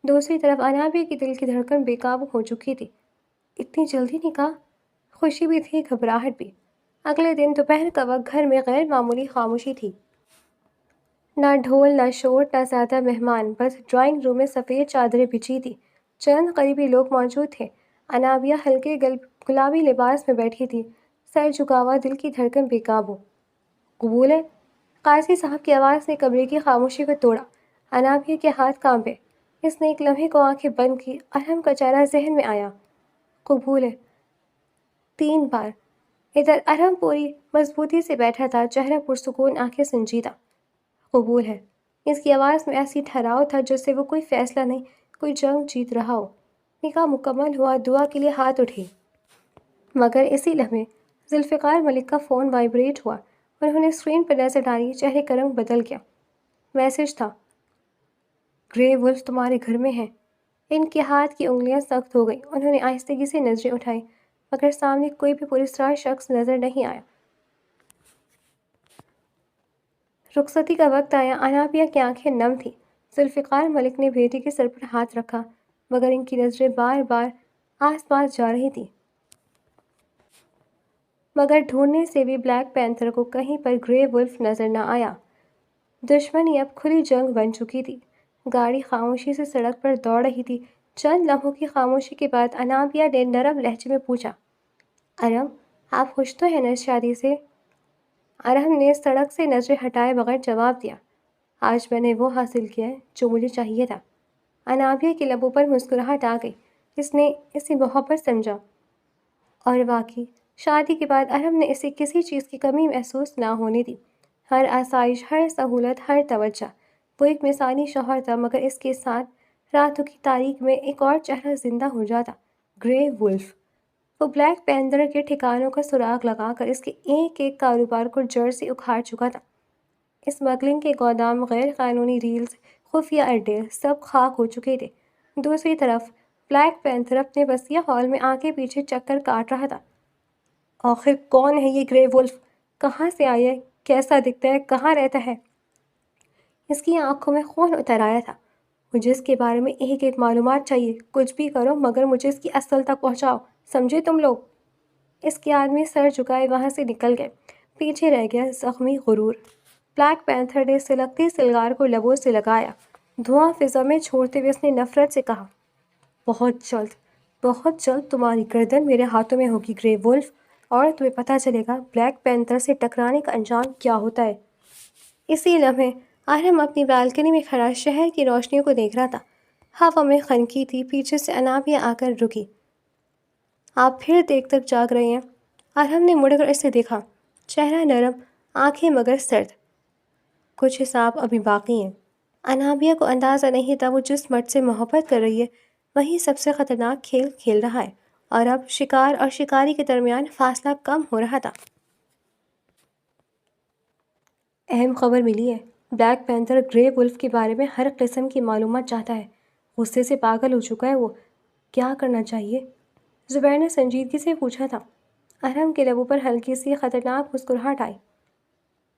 دوسری طرف انابیہ کی دل کی دھڑکن بے قابو ہو چکی تھی۔ اتنی جلدی نکاح؟ خوشی بھی تھی، گھبراہٹ بھی۔ اگلے دن دوپہر کا وقت گھر میں غیر معمولی خاموشی تھی۔ نہ ڈھول، نہ شور، نہ زیادہ مہمان، بس ڈرائنگ روم میں سفید چادریں بچھی تھی۔ چند قریبی لوگ موجود تھے۔ انابیہ ہلکے گلابی لباس میں بیٹھی تھی، سر جھکا ہوا، دل کی دھڑکن بے قابو۔ قبول ہے؟ قاضی صاحب کی آواز نے کمرے کی خاموشی کو توڑا۔ انابیہ کے ہاتھ کانپے۔ اس نے ایک لمحے کو آنکھیں بند کی۔ ارحم کا چہرہ ذہن میں آیا۔ قبول ہے، 3 بار۔ ادھر ارحم پوری مضبوطی سے بیٹھا تھا، چہرہ پرسکون، آنکھیں سنجیدہ۔ قبول ہے۔ اس کی آواز میں ایسی ٹھہراؤ تھا جیسے وہ کوئی فیصلہ نہیں، کوئی جنگ جیت رہا ہو۔ نکاح مکمل ہوا، دعا کے لیے ہاتھ اٹھے۔ مگر اسی لمحے ذوالفقار ملک کا فون وائبریٹ ہوا۔ انہوں نے اسکرین پر نظر ڈالی، چہرے کا رنگ بدل گیا۔ میسج تھا، گرے ولف تمہارے گھر میں ہیں۔ ان کے ہاتھ کی انگلیاں سخت ہو گئیں۔ انہوں نے آہستگی سے نظریں اٹھائیں، مگر سامنے کوئی بھی پراسرار شخص نظر نہیں آیا۔ رخصتی کا وقت آیا۔ انابیہ کی آنکھیں نم تھیں۔ ذوالفقار ملک نے بیٹی کے سر پر ہاتھ رکھا، مگر ان کی نظریں بار بار آس پاس جا رہی تھیں۔ مگر ڈھونڈنے سے بھی بلیک پینتھر کو کہیں پر گرے ولف نظر نہ آیا۔ دشمنی اب کھلی جنگ بن چکی تھی۔ گاڑی خاموشی سے سڑک پر دوڑ رہی تھی۔ چند لمحوں کی خاموشی کے بعد انابیہ نے نرم لہجے میں پوچھا، ارحم، آپ خوش تو ہیں نا اس شادی سے؟ ارحم نے سڑک سے نظریں ہٹائے بغیر جواب دیا، آج میں نے وہ حاصل کیا ہے جو مجھے چاہیے تھا۔ انابیہ کے لبوں پر مسکراہٹ آ گئی۔ اس نے اسے محبت سمجھا، اور واقعی شادی کے بعد ارحم نے اسے کسی چیز کی کمی محسوس نہ ہونے دی۔ ہر آسائش، ہر سہولت، ہر توجہ۔ وہ ایک مثالی شوہر تھا، مگر اس کے ساتھ راتوں کی تاریک میں ایک اور چہرہ زندہ ہو جاتا، گرے ولف۔ وہ بلیک پینتھر کے ٹھکانوں کا سراغ لگا کر اس کے ایک ایک کاروبار کو جڑ سے اکھاڑ چکا تھا۔ اسمگلنگ کے گودام، غیر قانونی ڈیلز، خفیہ اڈے سب خاک ہو چکے تھے۔ دوسری طرف بلیک پینتھر اپنے وسیع ہال میں آگے پیچھے چکر کاٹ رہا تھا۔ آخر کون ہے یہ گرے ولف؟ کہاں سے آیا ہے؟ کیسا دکھتا ہے؟ کہاں رہتا ہے؟ اس کی آنکھوں میں خون اتر آیا تھا۔ مجھے اس کے بارے میں ایک ایک معلومات چاہیے، کچھ بھی کرو مگر مجھے اس کی اصل تک پہنچاؤ، سمجھے تم لوگ؟ اس کے آدمی سر جھکائے وہاں سے نکل گئے۔ پیچھے رہ گیا زخمی غرور۔ بلیک پینتھر نے سلگتی سلگار کو لبوں سے لگایا۔ دھواں فضا میں چھوڑتے ہوئے اس نے نفرت سے کہا، بہت جلد تمہاری گردن میرے ہاتھوں میں ہوگی گرے ولف، اور تمہیں پتہ چلے گا بلیک پینتھر سے ٹکرانے کا انجام کیا ہوتا ہے۔ اسی لمحے ارہم اپنی بالکنی میں کھڑا شہر کی روشنیوں کو دیکھ رہا تھا۔ ہوا میں خنکی تھی۔ پیچھے سے انابیہ آ کر رکی۔ آپ پھر دیر تک جاگ رہے ہیں؟ ارہم نے مڑ کر اسے دیکھا، چہرہ نرم، آنکھیں مگر سرد۔ کچھ حساب ابھی باقی ہیں۔ انابیہ کو اندازہ نہیں تھا وہ جس مرد سے محبت کر رہی ہے وہی سب سے خطرناک کھیل کھیل رہا ہے، اور اب شکار اور شکاری کے درمیان فاصلہ کم ہو رہا تھا۔ اہم خبر ملی ہے۔ بلیک پینتھر گرے ولف کے بارے میں ہر قسم کی معلومات چاہتا ہے۔ غصے سے پاگل ہو چکا ہے وہ۔ کیا کرنا چاہیے؟ زبیر نے سنجیدگی سے پوچھا تھا۔ ارہم کے لبوں پر ہلکی سی خطرناک مسکراہٹ آئی۔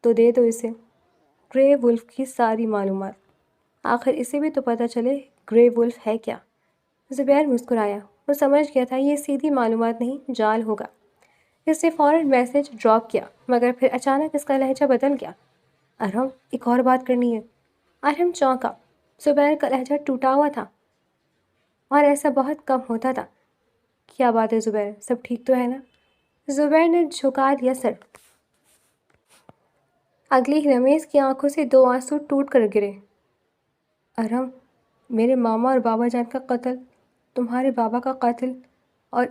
تو دے دو اسے گرے ولف کی ساری معلومات، آخر اسے بھی تو پتہ چلے گرے ولف ہے کیا۔ زبیر مسکرایا۔ وہ سمجھ گیا تھا یہ سیدھی معلومات نہیں، جال ہوگا۔ اس نے فوراً میسج ڈراپ کیا، مگر پھر اچانک اس کا لہجہ بدل گیا۔ ارہم، ایک اور بات کرنی ہے۔ ارہم چونکا۔ زبیر کا لہجہ ٹوٹا ہوا تھا، اور ایسا بہت کم ہوتا تھا۔ کیا بات ہے زبیر، سب ٹھیک تو ہے نا؟ زبیر نے جھکا لیا سر۔ اگلی ہی لمحے اس کی آنکھوں سے دو آنسو ٹوٹ کر گرے۔ ارہم، میرے ماما اور بابا جان کا قتل، تمہارے بابا کا قاتل، اور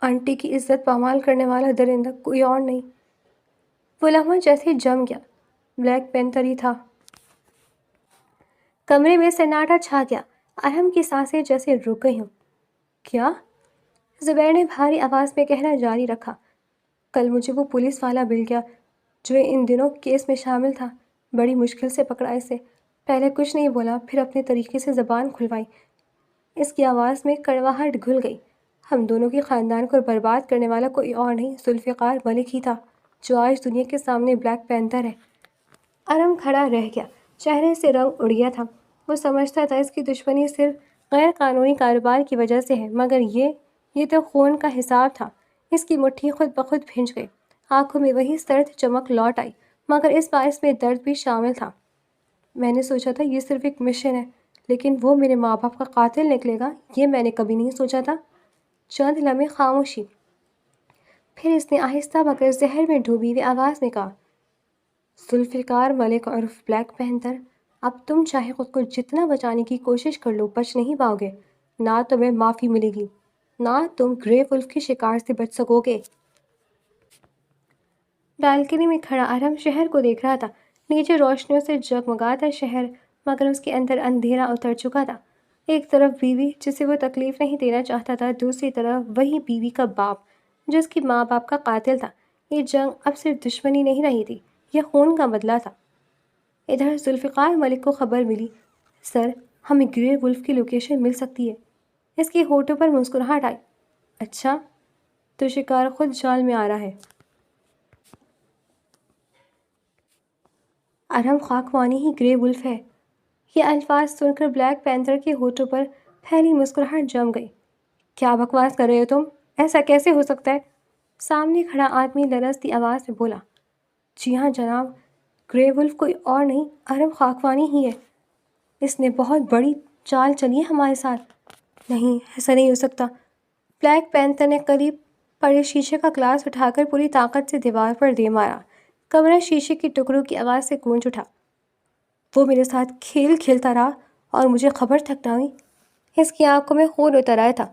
آنٹی کی عزت پامال کرنے والا درندہ کوئی اور نہیں۔ وہ لمحہ جیسے جم گیا۔ بلیک پینتھر ہی تھا۔ کمرے میں سناٹا چھا گیا۔ ارہم کی سانسیں جیسے رک گئی ہوں۔ کیا؟ زبیر نے بھاری آواز میں کہنا جاری رکھا۔ کل مجھے وہ پولیس والا مل گیا جو ان دنوں کیس میں شامل تھا۔ بڑی مشکل سے پکڑا اسے۔ پہلے کچھ نہیں بولا، پھر اپنے طریقے سے زبان کھلوائی۔ اس کی آواز میں کڑواہٹ گھل گئی۔ ہم دونوں کے خاندان کو برباد کرنے والا کوئی اور نہیں، ذوالفقار ملک ہی تھا، جو آج دنیا کے سامنے بلیک پینتھر ہے۔ ارہم کھڑا رہ گیا۔ چہرے سے رنگ اڑ گیا تھا۔ وہ سمجھتا تھا اس کی دشمنی صرف غیر قانونی کاروبار کی وجہ سے ہے، مگر یہ تو خون کا حساب تھا۔ اس کی مٹھی خود بخود بھنج گئی۔ آنکھوں میں وہی سرد چمک لوٹ آئی، مگر اس بار اس میں درد بھی شامل تھا۔ میں نے سوچا تھا یہ صرف ایک مشن ہے، لیکن وہ میرے ماں باپ کا قاتل نکلے گا، یہ میں نے کبھی نہیں سوچا تھا۔ چند لمحے خاموشی، پھر اس نے آہستہ مگر زہر میں ڈوبی ہوئی آواز میں کہا، ذوالفقار ملک عرف بلیک پینتھر، اب تم چاہے خود کو جتنا بچانے کی کوشش کر لو، بچ نہیں پاؤ گے۔ نہ تمہیں معافی ملے گی، نہ تم گرے ولف کے شکار سے بچ سکو گے۔ بالکنی میں کھڑا ارہم شہر کو دیکھ رہا تھا۔ نیچے روشنیوں سے جگمگاتا شہر، مگر اس کے اندر اندھیرا اتر چکا تھا۔ ایک طرف بیوی جسے وہ تکلیف نہیں دینا چاہتا تھا، دوسری طرف وہی بیوی کا باپ جو اس کی ماں باپ کا قاتل تھا۔ یہ جنگ اب صرف دشمنی نہیں رہی تھی، یہ خون کا بدلہ تھا۔ ادھر ذوالفقار ملک کو خبر ملی، سر، ہمیں گرے ولف کی لوکیشن مل سکتی ہے۔ اس کے ہونٹوں پر مسکراہٹ آئی۔ اچھا، تو شکار خود جال میں آ رہا ہے۔ ارہم خاکوانی ہی گرے ولف ہے۔ یہ الفاظ سن کر بلیک پینتھر کے ہونٹوں پر پھیلی مسکراہٹ جم گئی۔ کیا بکواس کر رہے ہو تم؟ ایسا کیسے ہو سکتا ہے؟ سامنے کھڑا آدمی لرزتی آواز میں بولا، جی ہاں جناب، گرے ولف کوئی اور نہیں، ارہم خاکوانی ہی ہے۔ اس نے بہت بڑی چال چلی ہے ہمارے ساتھ۔ نہیں، ایسا نہیں ہو سکتا۔ بلیک پینتھر نے قریب پڑے شیشے کا گلاس اٹھا کر پوری طاقت سے دیوار پر دے مارا۔ کمرہ شیشے کے ٹکڑوں کی آواز سے گونج اٹھا۔ وہ میرے ساتھ کھیل کھیلتا رہا اور مجھے خبر تک نہ ہوئی۔ اس کی آنکھوں میں خون اتر آیا تھا۔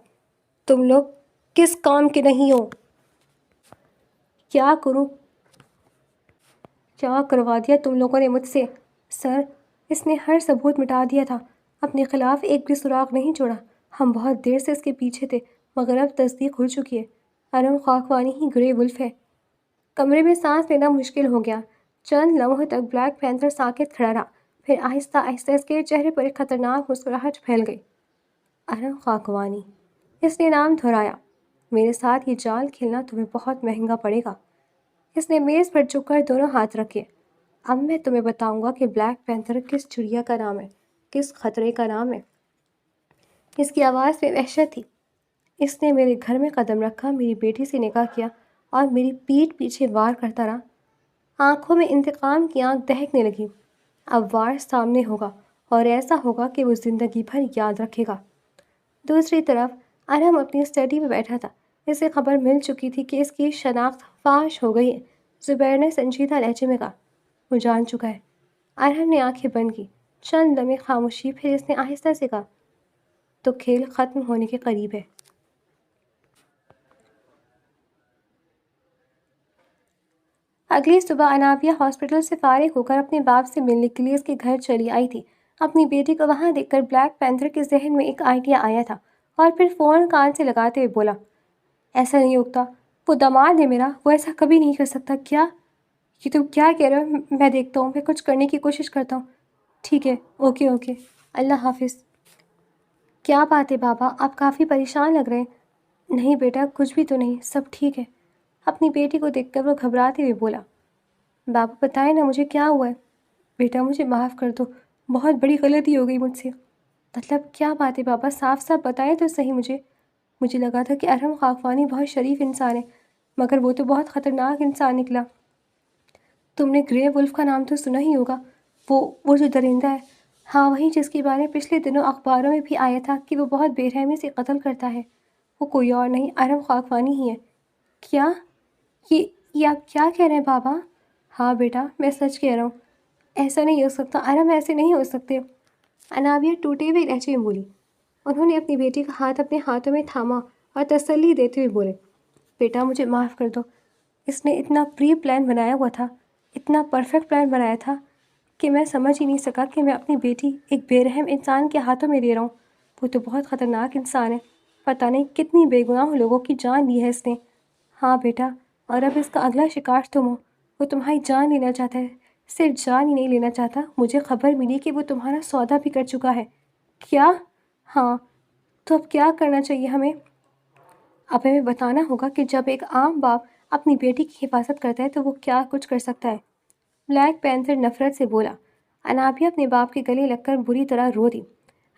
تم لوگ کس کام کے نہیں ہو؟ کیا کروں؟ کیا کروا دیا تم لوگوں نے مجھ سے؟ سر، اس نے ہر ثبوت مٹا دیا تھا، اپنے خلاف ایک بھی سراغ نہیں چھوڑا۔ ہم بہت دیر سے اس کے پیچھے تھے، مگر اب تصدیق ہو چکی ہے۔ ارم خاکوانی ہی گرے ولف ہے۔ کمرے میں سانس لینا مشکل ہو گیا۔ چند لمحوں تک بلیک پینتھر ساکت کھڑا رہا، پھر آہستہ آہستہ اس کے چہرے پر ایک خطرناک مسکراہٹ پھیل گئی۔ ارم خاکوانی، اس نے نام دہرایا۔ میرے ساتھ یہ جال کھیلنا تمہیں بہت مہنگا پڑے گا۔ اس نے میز پر جھک کر دونوں ہاتھ رکھے۔ اب میں تمہیں بتاؤں گا کہ بلیک پینتھر کس چڑیا کا نام ہے، کس خطرے کا نام ہے۔ اس کی آواز میں وحشت تھی۔ اس نے میرے گھر میں قدم رکھا، میری بیٹی سے نکاح کیا اور میری پیٹھ پیچھے وار کرتا رہا۔ آنکھوں میں انتقام کی آنکھ دہکنے لگی۔ اب وار سامنے ہوگا اور ایسا ہوگا کہ وہ زندگی بھر یاد رکھے گا۔ دوسری طرف ارہم اپنی اسٹڈی میں بیٹھا تھا۔ اسے خبر مل چکی تھی کہ اس کی شناخت فاش ہو گئی ہے۔ زبیر نے سنجیدہ لہجے میں کہا، وہ جان چکا ہے۔ ارہم نے آنکھیں بند کی۔ چند لمحے خاموشی، پھر اس نے آہستہ سے کہا، تو کھیل ختم ہونے کے قریب ہے۔ اگلی صبح انابیہ ہاسپٹل سے فارغ ہو کر اپنے باپ سے ملنے کے لیے اس کے گھر چلی آئی تھی۔ اپنی بیٹی کو وہاں دیکھ کر بلیک پینتھر کے ذہن میں ایک آئیڈیا آیا تھا اور پھر فون کان سے لگاتے ہوئے بولا، ایسا نہیں ہوتا، وہ داماد ہے میرا، وہ ایسا کبھی نہیں کر سکتا۔ کیا یہ تم کیا کہہ رہے ہو؟ میں دیکھتا ہوں، میں کچھ کرنے کی کوشش کرتا ہوں۔ ٹھیک ہے، اوکے، اللہ حافظ۔ کیا بات ہے بابا، آپ کافی پریشان لگ رہے ہیں۔ نہیں بیٹا، کچھ بھی تو نہیں، سب ٹھیک ہے۔ اپنی بیٹی کو دیکھ کر وہ گھبراتے ہوئے بولا، بابا بتائیں نا مجھے کیا ہوا ہے۔ بیٹا مجھے معاف کر دو، بہت بڑی غلطی ہو گئی مجھ سے۔ مطلب کیا بات ہے بابا، صاف صاف بتائیں تو صحیح مجھے لگا تھا کہ ارہم خاکوانی بہت شریف انسان ہے، مگر وہ تو بہت خطرناک انسان نکلا۔ تم نے گرے ولف کا نام تو سنا ہی ہوگا، وہ جو درندہ ہے۔ ہاں، وہی جس کے بارے میں پچھلے دنوں اخباروں میں بھی آیا تھا کہ وہ بہت بے رحمی سے قتل کرتا ہے۔ وہ کوئی اور نہیں، ارہم خاکوانی ہی ہے۔ کیا؟ یہ آپ کیا کہہ رہے ہیں بابا؟ ہاں بیٹا، میں سچ کہہ رہا ہوں۔ ایسا نہیں ہو سکتا ارہم، ایسے نہیں ہو سکتے۔ انابیہ ٹوٹے ہوئے لہجے میں بولی۔ انہوں نے اپنی بیٹی کا ہاتھ اپنے ہاتھوں میں تھاما اور تسلی دیتے ہوئے بولے، بیٹا مجھے معاف کر دو۔ اس نے اتنا پری پلان بنایا ہوا تھا، اتنا پرفیکٹ پلان بنایا تھا کہ میں سمجھ ہی نہیں سکا کہ میں اپنی بیٹی ایک بے رحم انسان کے ہاتھوں میں دے رہا ہوں۔ وہ تو بہت خطرناک انسان ہے، پتہ نہیں کتنی بے گناہ لوگوں کی جان لی ہے اس نے۔ ہاں بیٹا، اور اب اس کا اگلا شکار تم ہو۔ وہ تمہاری جان لینا چاہتا ہے، صرف جان ہی نہیں لینا چاہتا، مجھے خبر ملی کہ وہ تمہارا سودا بھی کر چکا ہے۔ کیا؟ ہاں، تو اب کیا کرنا چاہیے ہمیں؟ اب ہمیں بتانا ہوگا کہ جب ایک عام باپ اپنی بیٹی کی حفاظت کرتا ہے تو وہ کیا کچھ کر سکتا ہے۔ بلیک پینتھر نفرت سے بولا۔ انابیہ اپنے باپ کے گلے لگ کر بری طرح رو دی۔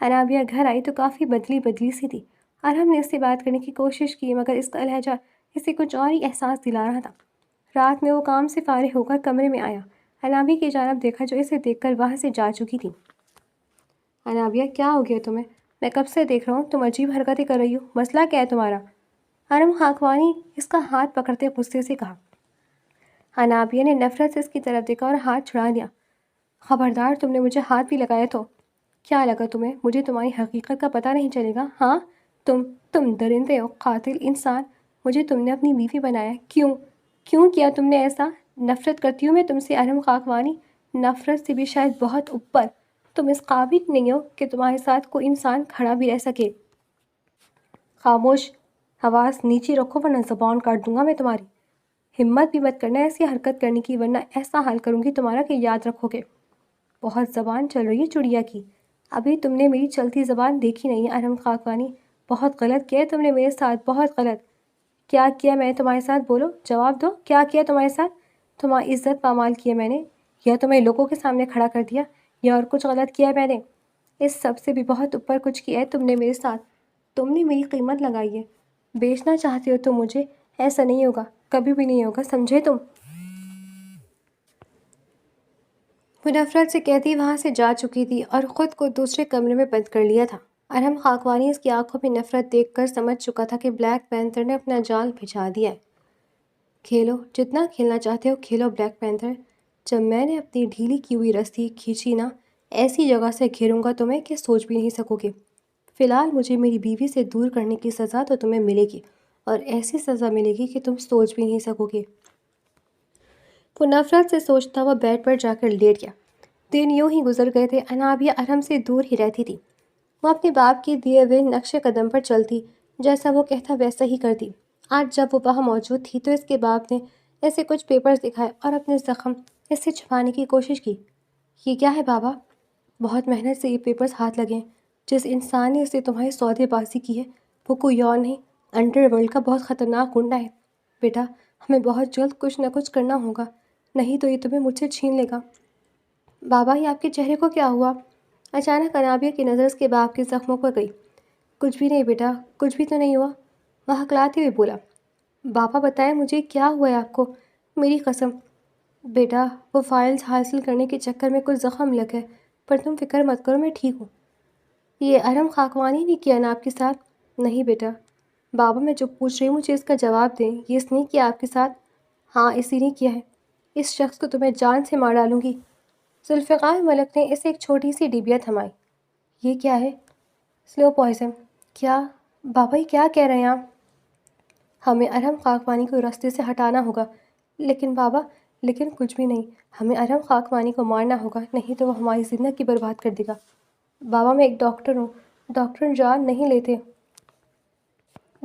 انابیہ گھر آئی تو کافی بدلی سی تھی۔ ارہم نے اس سے بات کرنے کی کوشش کی، مگر اس کا لہجہ اسے کچھ اور ہی احساس دلا رہا تھا۔ رات میں وہ کام سے فارغ ہو کر کمرے میں آیا، انابیہ کی جانب دیکھا جو اسے دیکھ کر وہاں سے جا چکی تھی۔ انابیہ کیا ہو گیا تمہیں؟ میں کب سے دیکھ رہا ہوں تم عجیب حرکتیں کر رہی ہو، مسئلہ کیا ہے تمہارا؟ ارہم خاکوانی اس کا ہاتھ پکڑتے غصے سے کہا۔ انابیہ نے نفرت سے اس کی طرف دیکھا اور ہاتھ چھڑا لیا۔ خبردار، تم نے مجھے ہاتھ بھی لگایا تو کیا لگا تمہیں مجھے تمہاری حقیقت کا پتہ نہیں چلے گا؟ ہاں، تم درندے ہو، قاتل انسان۔ مجھے تم نے اپنی بیوی بنایا، کیوں کیا تم نے ایسا؟ نفرت کرتی ہوں میں تم سے ارہم خاکوانی، نفرت سے بھی شاید بہت اوپر۔ تم اس قابل نہیں ہو کہ تمہارے ساتھ کوئی انسان کھڑا بھی رہ سکے۔ خاموش، آواز نیچے رکھو ورنہ زبان کاٹ دوں گا میں تمہاری۔ ہمت بھی مت کرنا ایسی حرکت کرنے کی، ورنہ ایسا حال کروں گی تمہارا کہ یاد رکھو گے۔ بہت زبان چل رہی ہے چڑیا کی، ابھی تم نے میری چلتی زبان دیکھی نہیں ہے ارہم خاکوانی۔ بہت غلط کیا ہے تم نے میرے ساتھ، بہت غلط۔ کیا کیا میں نے تمہارے ساتھ؟ بولو، جواب دو، کیا کیا تمہارے ساتھ؟ تمہاری عزت پامال کی ہے میں نے، یا تمہیں لوگوں کے سامنے کھڑا کر دیا، یا اور کچھ غلط کیا ہے میں نے؟ اس سب سے بھی بہت اوپر کچھ کیا ہے تم نے میرے ساتھ۔ تم نے میری قیمت لگائی ہے۔ بیچنا چاہتے ہو تم مجھے؟ ایسا نہیں ہوگا، کبھی بھی نہیں ہوگا، سمجھے تم؟ وہ نفرت سے کہتی وہاں سے جا چکی تھی اور خود کو دوسرے کمرے میں بند کر لیا تھا۔ ارہم خاکوانی اس کی آنکھوں میں نفرت دیکھ کر سمجھ چکا تھا کہ بلیک پینتھر نے اپنا جال بچھا دیا ہے۔ کھیلو، جتنا کھیلنا چاہتے ہو کھیلو بلیک پینتھر۔ جب میں نے اپنی ڈھیلی کی ہوئی رسی کھینچی نا، ایسی جگہ سے گھیروں گا تمہیں کہ سوچ بھی نہیں سکو گے۔ فی الحال مجھے میری بیوی سے دور کرنے کی سزا تو تمہیں ملے گی، اور ایسی سزا ملے گی کہ تم سوچ بھی نہیں سکو گے۔ وہ نفرت سے سوچتا ہوا بیڈ پر جا کر لیٹ گیا۔ دن یوں ہی گزر گئے تھے۔ انابیہ ارہم سے دور ہی رہتی تھی۔ وہ اپنے باپ کے دیے ہوئے نقش قدم پر چلتی، جیسا وہ کہتا ویسا ہی کرتی۔ آج جب وہ وہاں موجود تھی تو اس کے باپ نے اسے کچھ پیپرز دکھائے اور اپنے زخم اس سے چھپانے کی کوشش کی۔ یہ کیا ہے بابا؟ بہت محنت سے یہ پیپرز ہاتھ لگے ہیں۔ جس انسان نے اسے تمہاری سودے بازی کی ہے وہ کوئی اور نہیں، انڈر ورلڈ کا بہت خطرناک گنڈا ہے۔ بیٹا، ہمیں بہت جلد کچھ نہ کچھ کرنا ہوگا، نہیں تو یہ تمہیں مجھ سے چھین لے گا۔ بابا، یہ آپ کے چہرے کو کیا ہوا؟ اچانک انابیہ کی نظر اس کے باپ کے زخموں پر گئی۔ کچھ بھی نہیں بیٹا، کچھ بھی تو نہیں ہوا، وہ ہکلاتے ہوئے بولا۔ بابا بتائیں مجھے کیا ہوا ہے آپ کو؟ میری قسم۔ بیٹا، وہ فائلز حاصل کرنے کے چکر میں کچھ زخم لگ گئے، پر تم فکر مت کرو، میں ٹھیک ہوں۔ یہ ارم خاکوانی نے کیا نا آپ کے ساتھ؟ نہیں بیٹا۔ بابا، میں جو پوچھ رہی ہوں مجھے اس کا جواب دیں، یہ اس نے کیا آپ کے ساتھ؟ ہاں، اسی نے کیا ہے۔ اس شخص کو تو میں جان سے مار ڈالوں گی۔ ذوالفقار ملک نے اسے ایک چھوٹی سی ڈبیا تھمائی۔ یہ کیا ہے؟ Slow poison. کیا؟ بابا، یہ کیا کہہ رہے ہیں آپ؟ ہمیں ارم خاکوانی کو راستے سے ہٹانا ہوگا۔ لیکن بابا، لیکن کچھ بھی نہیں، ہمیں ارم خاکوانی کو مارنا ہوگا، نہیں تو وہ ہماری زندگی برباد کر دے گا۔ بابا، میں ایک ڈاکٹر ہوں، ڈاکٹر جان نہیں لیتے،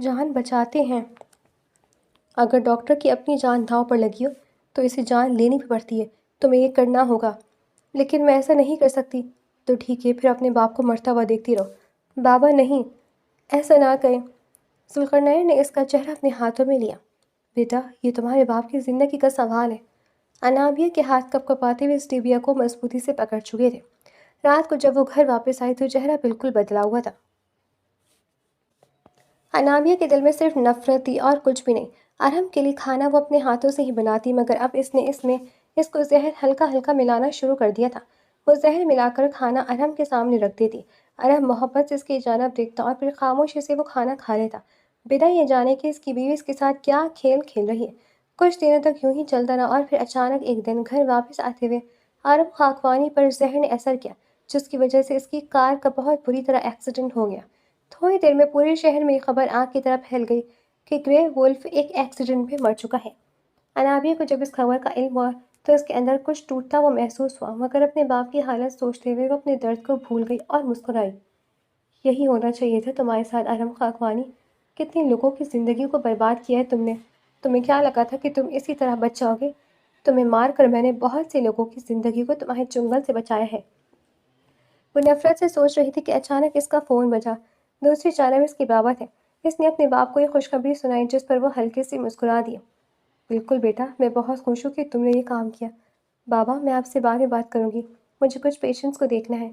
جان بچاتے ہیں۔ اگر ڈاکٹر کی اپنی جان داؤ پر لگی ہو تو اسے جان لینی بھی پڑتی ہے، تمہیں یہ کرنا ہوگا۔ لیکن میں ایسا نہیں کر سکتی۔ تو ٹھیک ہے، پھر اپنے باپ کو مرتا ہوا دیکھتی رہو۔ بابا نہیں، ایسا نہ کریں۔ ذوالقرنین نے اس کا چہرہ اپنے ہاتھوں میں لیا۔ بیٹا، یہ تمہارے باپ کی زندگی کا سوال ہے۔ انابیہ کے ہاتھ کپ کپاتے ہوئے اس ٹیبیا کو مضبوطی سے پکڑ چکے تھے۔ رات کو جب وہ گھر واپس آئی تو چہرہ بالکل بدلا ہوا تھا۔ انابیہ کے دل میں صرف نفرت تھی اور کچھ بھی نہیں۔ ارہم کے لیے کھانا وہ اپنے ہاتھوں سے ہی بناتی، مگر اب اس نے اس میں اس کو زہر ہلکا ہلکا ملانا شروع کر دیا تھا۔ وہ زہر ملا کر کھانا ارہم کے سامنے رکھ دیتی۔ ارہم محبت سے اس کی جانب دیکھتا اور پھر خاموشی سے وہ کھانا کھا لیتا، بنا یہ جانے کہ اس کی بیوی اس کے ساتھ کیا کھیل کھیل رہی ہے۔ کچھ دنوں تک یوں ہی چلتا رہا اور پھر اچانک ایک دن گھر واپس آتے ہوئے ارہم خاکوانی پر زہر نے اثر کیا، جس کی وجہ سے اس کی کار کا بہت بری طرح ایکسیڈنٹ ہو گیا۔ تھوڑی دیر میں پورے شہر میں یہ خبر آگ کی طرح پھیل گئی کہ گرے وولف ایک ایکسیڈنٹ میں مر چکا ہے۔ انابیہ کو جب اس خبر کا علم ہوا تو اس کے اندر کچھ ٹوٹتا ہوا محسوس ہوا، مگر اپنے باپ کی حالت سوچتے ہوئے وہ اپنے درد کو بھول گئی اور مسکرائی۔ یہی ہونا چاہیے تھا تمہارے ساتھ ارہم خاکوانی، کتنے لوگوں کی زندگی کو برباد کیا ہے تم نے۔ تمہیں کیا لگا تھا کہ تم اسی طرح بچ جاؤ گے؟ تمہیں مار کر میں نے بہت سے لوگوں کی زندگی کو تمہارے چنگل سے بچایا ہے۔ وہ نفرت سے سوچ رہی تھی کہ اچانک اس کا فون بجا۔ دوسری جانب اس کے بابا تھے۔ اس نے اپنے باپ کو یہ خوشخبری سنائی، جس پر وہ ہلکے سے مسکرا دیا۔ بالکل بیٹا، میں بہت خوش ہوں کہ تم نے یہ کام کیا۔ بابا، میں آپ سے بعد میں بات کروں گی، مجھے کچھ پیشنٹس کو دیکھنا ہے۔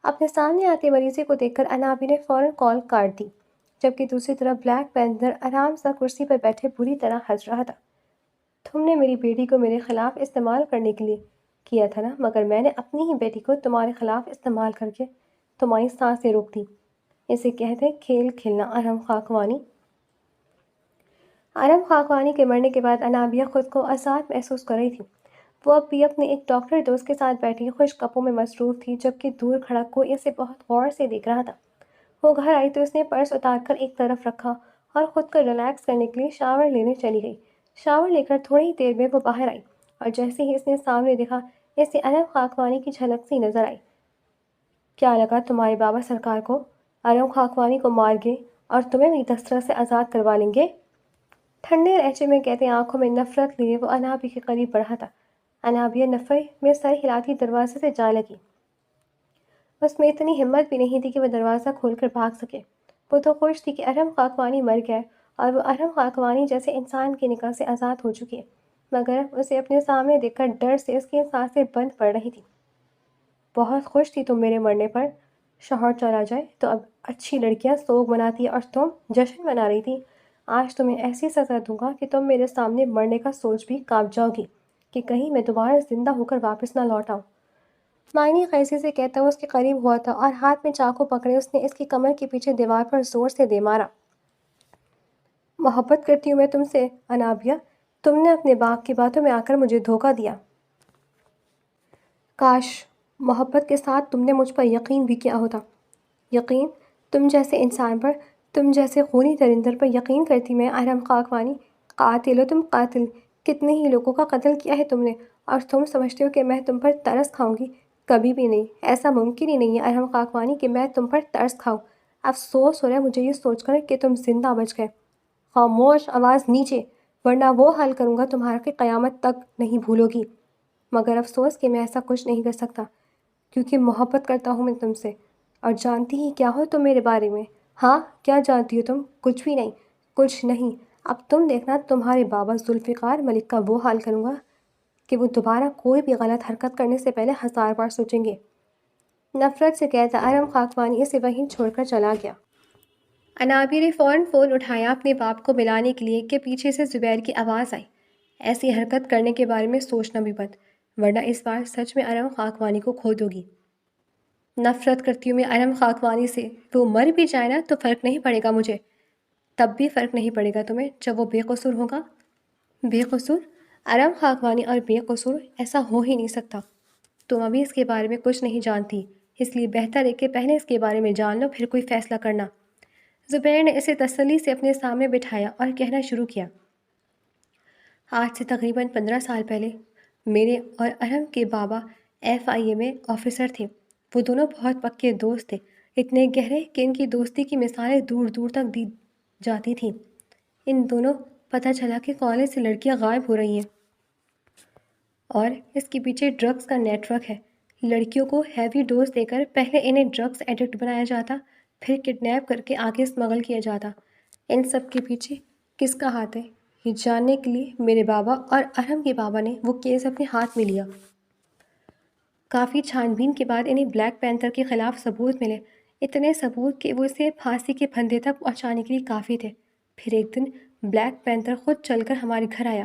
اپنے سامنے آتے مریضے کو دیکھ کر انابی نے فوراً کال کاٹ دی، جبکہ دوسری طرف بلیک پینتھر آرام سے کرسی پر بیٹھے بری طرح ہنس رہا تھا۔ تم نے میری بیٹی کو میرے خلاف استعمال کرنے کے لیے کیا تھا نا، مگر میں نے اپنی ہی بیٹی کو تمہارے خلاف استعمال کر کے تمہاری سانسیں روک دی۔ اسے کہتے کھیل کھیلنا ارہم خاکوانی۔ ارہم خاکوانی کے مرنے کے بعد انابیہ خود کو آزاد محسوس کر رہی تھی۔ وہ اب بھی اپنے ایک ڈاکٹر دوست کے ساتھ بیٹھی خوش گپوں میں مصروف تھی، جبکہ دور کھڑا کوئی اسے بہت غور سے دیکھ رہا تھا۔ وہ گھر آئی تو اس نے پرس اتار کر ایک طرف رکھا اور خود کو ریلیکس کرنے کے لیے شاور لینے چلی گئی۔ شاور لے کر تھوڑی ہی دیر میں وہ باہر آئی اور جیسے ہی اس نے سامنے دیکھا، اسے ارہم خاکوانی کی جھلک سی نظر آئی۔ کیا لگا تمہارے بابا سرکار کو ارہم خاکوانی کو مار گئے اور تمہیں بھی دسترس سے آزاد کروا لیں گے؟ ٹھنڈے لہجے میں کہتے آنکھوں میں نفرت لیے وہ انابیہ کے قریب بڑھا تھا۔ انابیہ نفے میں سر ہلاتی دروازے سے جا لگی۔ اس میں اتنی ہمت بھی نہیں تھی کہ وہ دروازہ کھول کر بھاگ سکے۔ وہ تو خوش تھی کہ ارہم خاکوانی مر گیا اور وہ ارہم خاکوانی جیسے انسان کی نگاہ سے آزاد ہو چکی ہے، مگر اسے اپنے سامنے دیکھ کر ڈر سے اس کی سانسیں بند پڑ رہی تھیں۔ بہت خوش تھی تم میرے مرنے پر۔ شوہر چلا جائے تو اب اچھی لڑکیاں سوگ مناتی اور تم جشن منا رہی تھی۔ آج تمہیں ایسی سزا دوں گا کہ تم میرے سامنے مرنے کا سوچ بھی کانپ جاؤ گی کہ کہیں میں دوبارہ زندہ ہو کر واپس نہ لوٹ آؤں۔ معنی خیزی سے کہتا ہوا اس کے قریب ہوا تھا اور ہاتھ میں چاقو پکڑے اس نے اس کی کمر کے پیچھے دیوار پر زور سے دے مارا۔ محبت کرتی ہوں میں تم سے انابیہ، تم نے اپنے باپ کی باتوں میں آ کر مجھے دھوکہ دیا۔ کاش محبت کے ساتھ تم نے مجھ پر یقین بھی کیا ہوتا۔ یقین؟ تم جیسے انسان پر، تم جیسے خونی درندر پر یقین کرتی میں ارہم خاکوانی؟ قاتل ہو تم، قاتل! کتنے ہی لوگوں کا قتل کیا ہے تم نے، اور تم سمجھتے ہو کہ میں تم پر ترس کھاؤں گی؟ کبھی بھی نہیں، ایسا ممکن ہی نہیں ہے ارہم خاکوانی کہ میں تم پر ترس کھاؤں۔ افسوس ہو رہا ہے مجھے یہ سوچ کر کہ تم زندہ بچ گئے۔ خاموش، آواز نیچے، ورنہ وہ حل کروں گا تمہارا کہ قیامت تک نہیں بھولو گی۔ مگر افسوس کہ میں ایسا کچھ نہیں کر سکتا، کیونکہ محبت کرتا ہوں میں تم سے، اور جانتی ہی کیا ہو تم میرے بارے میں۔ ہاں، کیا جانتی ہو تم؟ کچھ بھی نہیں، کچھ نہیں۔ اب تم دیکھنا تمہارے بابا ذوالفقار ملک کا وہ حال کروں گا کہ وہ دوبارہ کوئی بھی غلط حرکت کرنے سے پہلے 1000 بار سوچیں گے۔ نفرت سے کہتا ارم خاکوانی اسے وہیں چھوڑ کر چلا گیا۔ عنابی نے فوراً فون اٹھایا اپنے باپ کو ملانے کے لیے کہ پیچھے سے زبیر کی آواز آئی، ایسی حرکت کرنے کے بارے میں سوچنا بھی بند، ورنہ اس بار سچ میں ارم خاکوانی کو کھو دو گی۔ نفرت کرتی ہوں میں ارم خاکوانی سے، وہ مر بھی جائے نا تو فرق نہیں پڑے گا مجھے۔ تب بھی فرق نہیں پڑے گا تمہیں جب وہ بے قصور ہوگا۔ بے قصور؟ ارم خاکوانی اور بے قصور؟ ایسا ہو ہی نہیں سکتا۔ تم ابھی اس کے بارے میں کچھ نہیں جانتی، اس لیے بہتر ہے کہ پہلے اس کے بارے میں جان لو پھر کوئی فیصلہ کرنا۔ زبیر نے اسے تسلی سے اپنے سامنے بٹھایا اور کہنا شروع کیا، آج سے تقریباً 15 سال پہلے میرے اور ارم کے بابا FIA میں آفیسر تھے۔ وہ دونوں بہت پکے دوست تھے، اتنے گہرے کہ ان کی دوستی کی مثالیں دور دور تک دی جاتی تھیں۔ ان دونوں پتہ چلا کہ کالج سے لڑکیاں غائب ہو رہی ہیں اور اس کے پیچھے ڈرگز کا نیٹ ورک ہے۔ لڑکیوں کو ہیوی ڈوز دے کر پہلے انہیں ڈرگز ایڈکٹ بنایا جاتا، پھر کڈنیپ کر کے آگے اسمگل کیا جاتا۔ ان سب کے پیچھے کس کا ہاتھ ہے، یہ جاننے کے لیے میرے بابا اور ارم کے بابا نے وہ کیس اپنے ہاتھ میں لیا۔ کافی چھان بین کے بعد انہیں بلیک پینتھر کے خلاف ثبوت ملے، اتنے ثبوت کہ وہ اسے پھانسی کے پھندے تک پہنچانے کے لیے کافی تھے۔ پھر ایک دن بلیک پینتھر خود چل کر ہمارے گھر آیا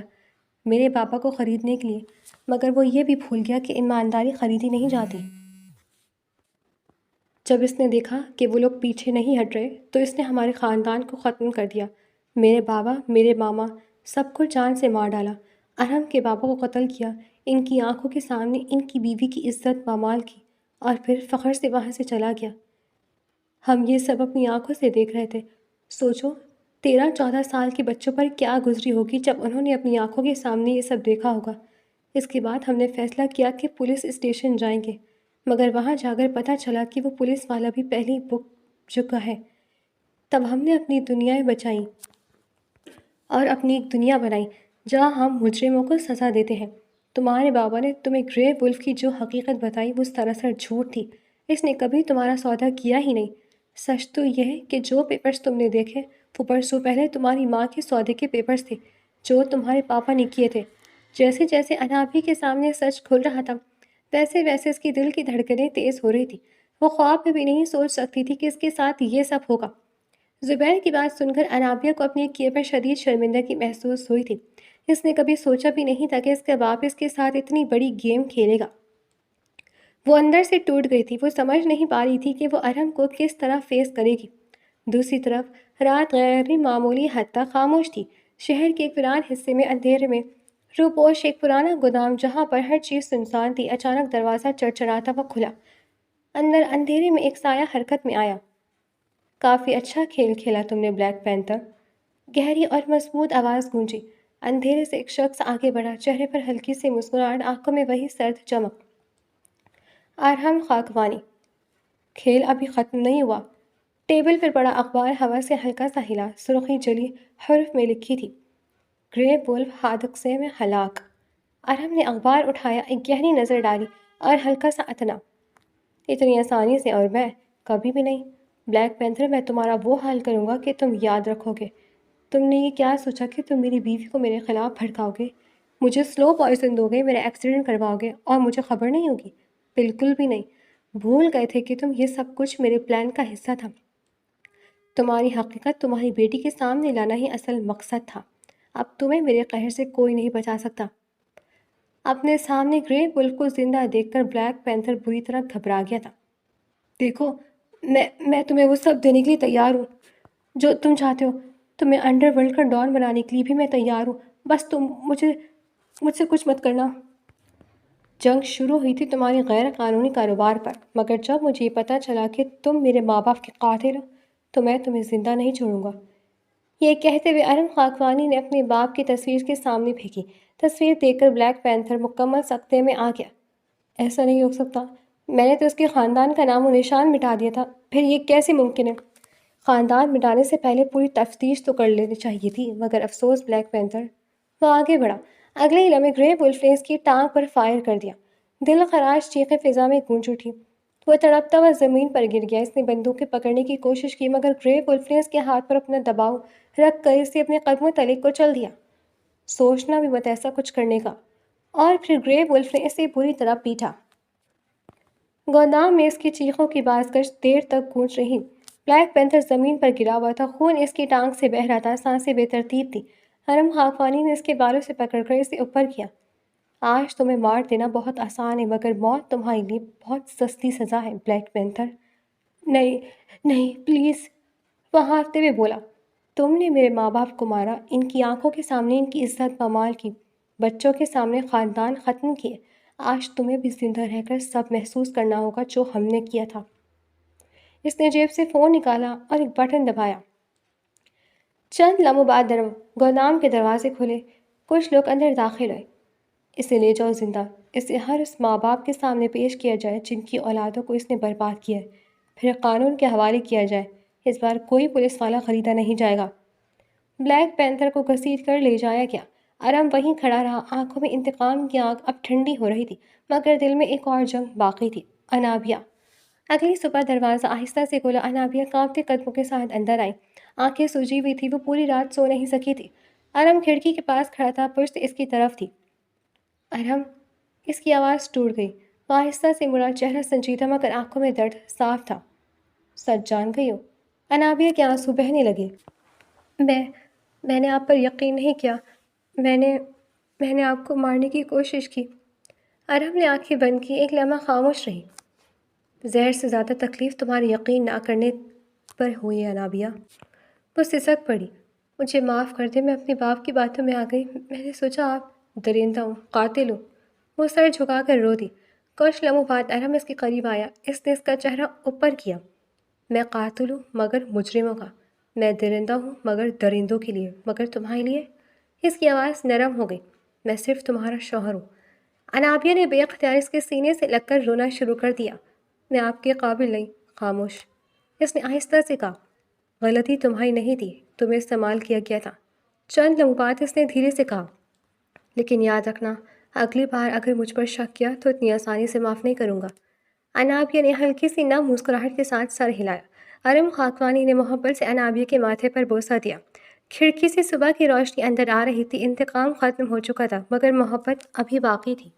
میرے بابا کو خریدنے کے لیے، مگر وہ یہ بھی بھول گیا کہ ایمانداری خریدی نہیں جاتی۔ جب اس نے دیکھا کہ وہ لوگ پیچھے نہیں ہٹ رہے تو اس نے ہمارے خاندان کو ختم کر دیا۔ میرے بابا، میرے ماما، سب کو جان سے مار ڈالا۔ ارم کے بابا کو قتل کیا، ان کی آنکھوں کے سامنے ان کی بیوی کی عزت پامال کی، اور پھر فخر سے وہاں سے چلا گیا۔ ہم یہ سب اپنی آنکھوں سے دیکھ رہے تھے۔ سوچو 13-14 سال کے بچوں پر کیا گزری ہوگی جب انہوں نے اپنی آنکھوں کے سامنے یہ سب دیکھا ہوگا۔ اس کے بعد ہم نے فیصلہ کیا کہ پولیس اسٹیشن جائیں گے، مگر وہاں جا کر پتہ چلا کہ وہ پولیس والا بھی پہلے ہی بک چکا ہے۔ تب ہم نے اپنی دنیایں بچائیں اور اپنی ایک دنیا بنائی جہاں ہم مجرموں کو سزا دیتے ہیں۔ تمہارے بابا نے تمہیں گرے ولف کی جو حقیقت بتائی وہ سراسر جھوٹ تھی، اس نے کبھی تمہارا سودا کیا ہی نہیں۔ سچ تو یہ ہے کہ جو پیپرز تم نے دیکھے وہ برسوں پہلے تمہاری ماں کے سودے کے پیپرز تھے جو تمہارے پاپا نے کیے تھے۔ جیسے جیسے عنابی کے سامنے سچ کھل رہا تھا ویسے ویسے اس کی دل کی دھڑکنیں تیز ہو رہی تھی۔ وہ خواب میں بھی نہیں سوچ سکتی تھی کہ اس کے ساتھ یہ سب ہوگا۔ زبیر کی بات سن کر عنابیہ کو اپنے کیے پر شدید شرمندگی محسوس ہوئی تھی۔ اس نے کبھی سوچا بھی نہیں تھا کہ اس کا باپ اس کے ساتھ اتنی بڑی گیم کھیلے گا۔ وہ اندر سے ٹوٹ گئی تھی، وہ سمجھ نہیں پا رہی تھی کہ وہ ارم کو کس طرح فیس کرے گی۔ دوسری طرف رات غیر معمولی حد تک خاموش تھی۔ شہر کے ایک ویران حصے میں اندھیرے میں روپوش ایک پرانا گودام جہاں پر ہر چیز سنسان تھی، اچانک دروازہ چڑچڑاتا ہوا کھلا۔ اندر اندھیرے میں ایک سایہ حرکت میں آیا۔ کافی اچھا کھیل کھیلا تم نے بلیک پینتھر، گہری اور مضبوط آواز گونجی۔ اندھیرے سے ایک شخص آگے بڑھا، چہرے پر ہلکی سی مسکراہٹ، آنکھوں میں وہی سرد چمک۔ ارحم خاکوانی، کھیل ابھی ختم نہیں ہوا۔ ٹیبل پر پڑا اخبار ہوا سے ہلکا سا ہلا، سرخی جلی حروف میں لکھی تھی، گرے وولف حادثے میں ہلاک۔ ارحم نے اخبار اٹھایا، ایک گہری نظر ڈالی اور ہلکا سا اتنا، اتنی آسانی سے اور میں کبھی بھی نہیں۔ بلیک پینتھر، میں تمہارا وہ حال کروں گا کہ تم یاد رکھو گے۔ تم نے یہ کیا سوچا کہ تم میری بیوی کو میرے خلاف بھڑکاؤ گے، مجھے سلو پوائزن دو گے، میرا ایکسیڈنٹ کرواؤ گے اور مجھے خبر نہیں ہوگی؟ بالکل بھی نہیں۔ بھول گئے تھے کہ تم یہ سب کچھ میرے پلان کا حصہ تھا۔ تمہاری حقیقت تمہاری بیٹی کے سامنے لانا ہی اصل مقصد تھا۔ اب تمہیں میرے قہر سے کوئی نہیں بچا سکتا۔ اپنے سامنے گرے ولف کو زندہ دیکھ کر بلیک پینتھر بری طرح گھبرا گیا تھا۔ دیکھو، میں تمہیں وہ سب دینے کے لیے تیار ہوں جو تم چاہتے ہو، تمہیں انڈر ورلڈ کا ڈان بنانے کے لیے بھی میں تیار ہوں، بس تم مجھ سے کچھ مت کرنا۔ جنگ شروع ہوئی تھی تمہاری غیر قانونی کاروبار پر، مگر جب مجھے یہ پتہ چلا کہ تم میرے ماں باپ کے قاتل ہو تو میں تمہیں زندہ نہیں چھوڑوں گا۔ یہ کہتے ہوئے ارم خاکوانی نے اپنے باپ کی تصویر کے سامنے پھینکی۔ تصویر دیکھ کر بلیک پینتھر مکمل سکتے میں آ گیا۔ ایسا نہیں ہو سکتا، میں نے تو اس کے خاندان کا نام و نشان مٹا دیا تھا، پھر یہ کیسے ممکن ہے؟ خاندان مٹانے سے پہلے پوری تفتیش تو کر لینی چاہیے تھی، مگر افسوس بلیک پینتھر۔ وہ آگے بڑھا۔ اگلے ہی لمحے گرے وولف نے اس کی ٹانگ پر فائر کر دیا۔ دل خراش چیخیں فضا میں گونج اٹھی۔ وہ تڑپتا ہوا زمین پر گر گیا۔ اس نے بندوقیں پکڑنے کی کوشش کی، مگر گرے وولف نے اس کے ہاتھ پر اپنا دباؤ رکھ کر اسے اپنے قدموں تلے کچل دیا۔ سوچنا بھی مت ایسا کچھ کرنے کا۔ اور پھر گرے وولف نے اسے بری طرح پیٹا۔ گودام میں اس کی چیخوں کی بازگشت دیر تک گونج رہی۔ بلیک پینتھر زمین پر گرا ہوا تھا، خون اس کی ٹانگ سے بہہ رہا تھا، سانسیں بے ترتیب تھیں۔ حرم خاکوانی نے اس کے بالوں سے پکڑ کر اسے اوپر کیا۔ آج تمہیں مار دینا بہت آسان ہے، مگر موت تمہارے لیے بہت سستی سزا ہے بلیک پینتھر۔ نہیں نہیں پلیز، وہ ہانفتے ہوئے بولا۔ تم نے میرے ماں باپ کو مارا، ان کی آنکھوں کے سامنے ان کی عزت پامال کی، بچوں کے سامنے خاندان ختم کیے۔ آج تمہیں بھی زندہ رہ کر سب محسوس کرنا ہوگا جو ہم نے کیا تھا۔ اس نے جیب سے فون نکالا اور ایک بٹن دبایا۔ چند لمحوں بعد گودام کے دروازے کھلے، کچھ لوگ اندر داخل ہوئے۔ اسے لے جاؤ زندہ، اسے ہر اس ماں باپ کے سامنے پیش کیا جائے جن کی اولادوں کو اس نے برباد کیا ہے، پھر قانون کے حوالے کیا جائے۔ اس بار کوئی پولیس والا خریدا نہیں جائے گا۔ بلیک پینتھر کو گھسیٹ کر لے جایا گیا۔ ارم وہیں کھڑا رہا، آنکھوں میں انتقام کی آگ اب ٹھنڈی ہو رہی تھی، مگر دل میں ایک اور جنگ باقی تھی۔ انابیہ۔ اگلی صبح دروازہ آہستہ سے کھلا۔ انابیہ کانپتے قدموں کے ساتھ اندر آئی، آنکھیں سوجی ہوئی تھی، وہ پوری رات سو نہیں سکی تھی۔ ارم کھڑکی کے پاس کھڑا تھا، پشت اس کی طرف تھی۔ ارم، اس کی آواز ٹوٹ گئی۔ وہ آہستہ سے مڑا، چہرہ سنجیدہ مگر آنکھوں میں درد صاف تھا۔ سچ جان گئی ہو؟ انابیہ کے آنسو بہنے لگے۔ میں نے آپ پر یقین نہیں کیا، میں نے آپ کو مارنے کی کوشش کی۔ ارم نے آنکھیں بند کی، ایک لمحہ خاموش رہی۔ زہر سے زیادہ تکلیف تمہارے یقین نہ کرنے پر ہوئی انابیہ۔ وہ سسک پڑی۔ مجھے معاف کر دے، میں اپنے باپ کی باتوں میں آ گئی، میں نے سوچا آپ درندہ ہوں، قاتل ہوں۔ وہ سر جھکا کر رو دی۔ کچھ لمحوں بعد ارم اس کے قریب آیا، اس نے اس کا چہرہ اوپر کیا۔ میں قاتل ہوں مگر مجرموں کا، میں درندہ ہوں مگر درندوں کے لیے، مگر تمہارے لیے؟ اس کی آواز نرم ہو گئی۔ میں صرف تمہارا شوہر ہوں۔ انابیہ نے بے اختیار اس کے سینے سے لگ کر رونا شروع کر دیا۔ میں آپ کے قابل نہیں۔ خاموش، اس نے آہستہ سے کہا۔ غلطی تمہاری نہیں تھی، تمہیں استعمال کیا گیا تھا۔ چند لمحوں بعد اس نے دھیرے سے کہا، لیکن یاد رکھنا، اگلی بار اگر مجھ پر شک کیا تو اتنی آسانی سے معاف نہیں کروں گا۔ انابیہ نے ہلکی سی نم مسکراہٹ کے ساتھ سر ہلایا۔ ارم خاکوانی نے محبت سے انابیہ کے ماتھے پر بوسہ دیا۔ کھڑکی سے صبح کی روشنی اندر آ رہی تھی، انتقام ختم ہو چکا تھا، مگر محبت ابھی باقی تھی۔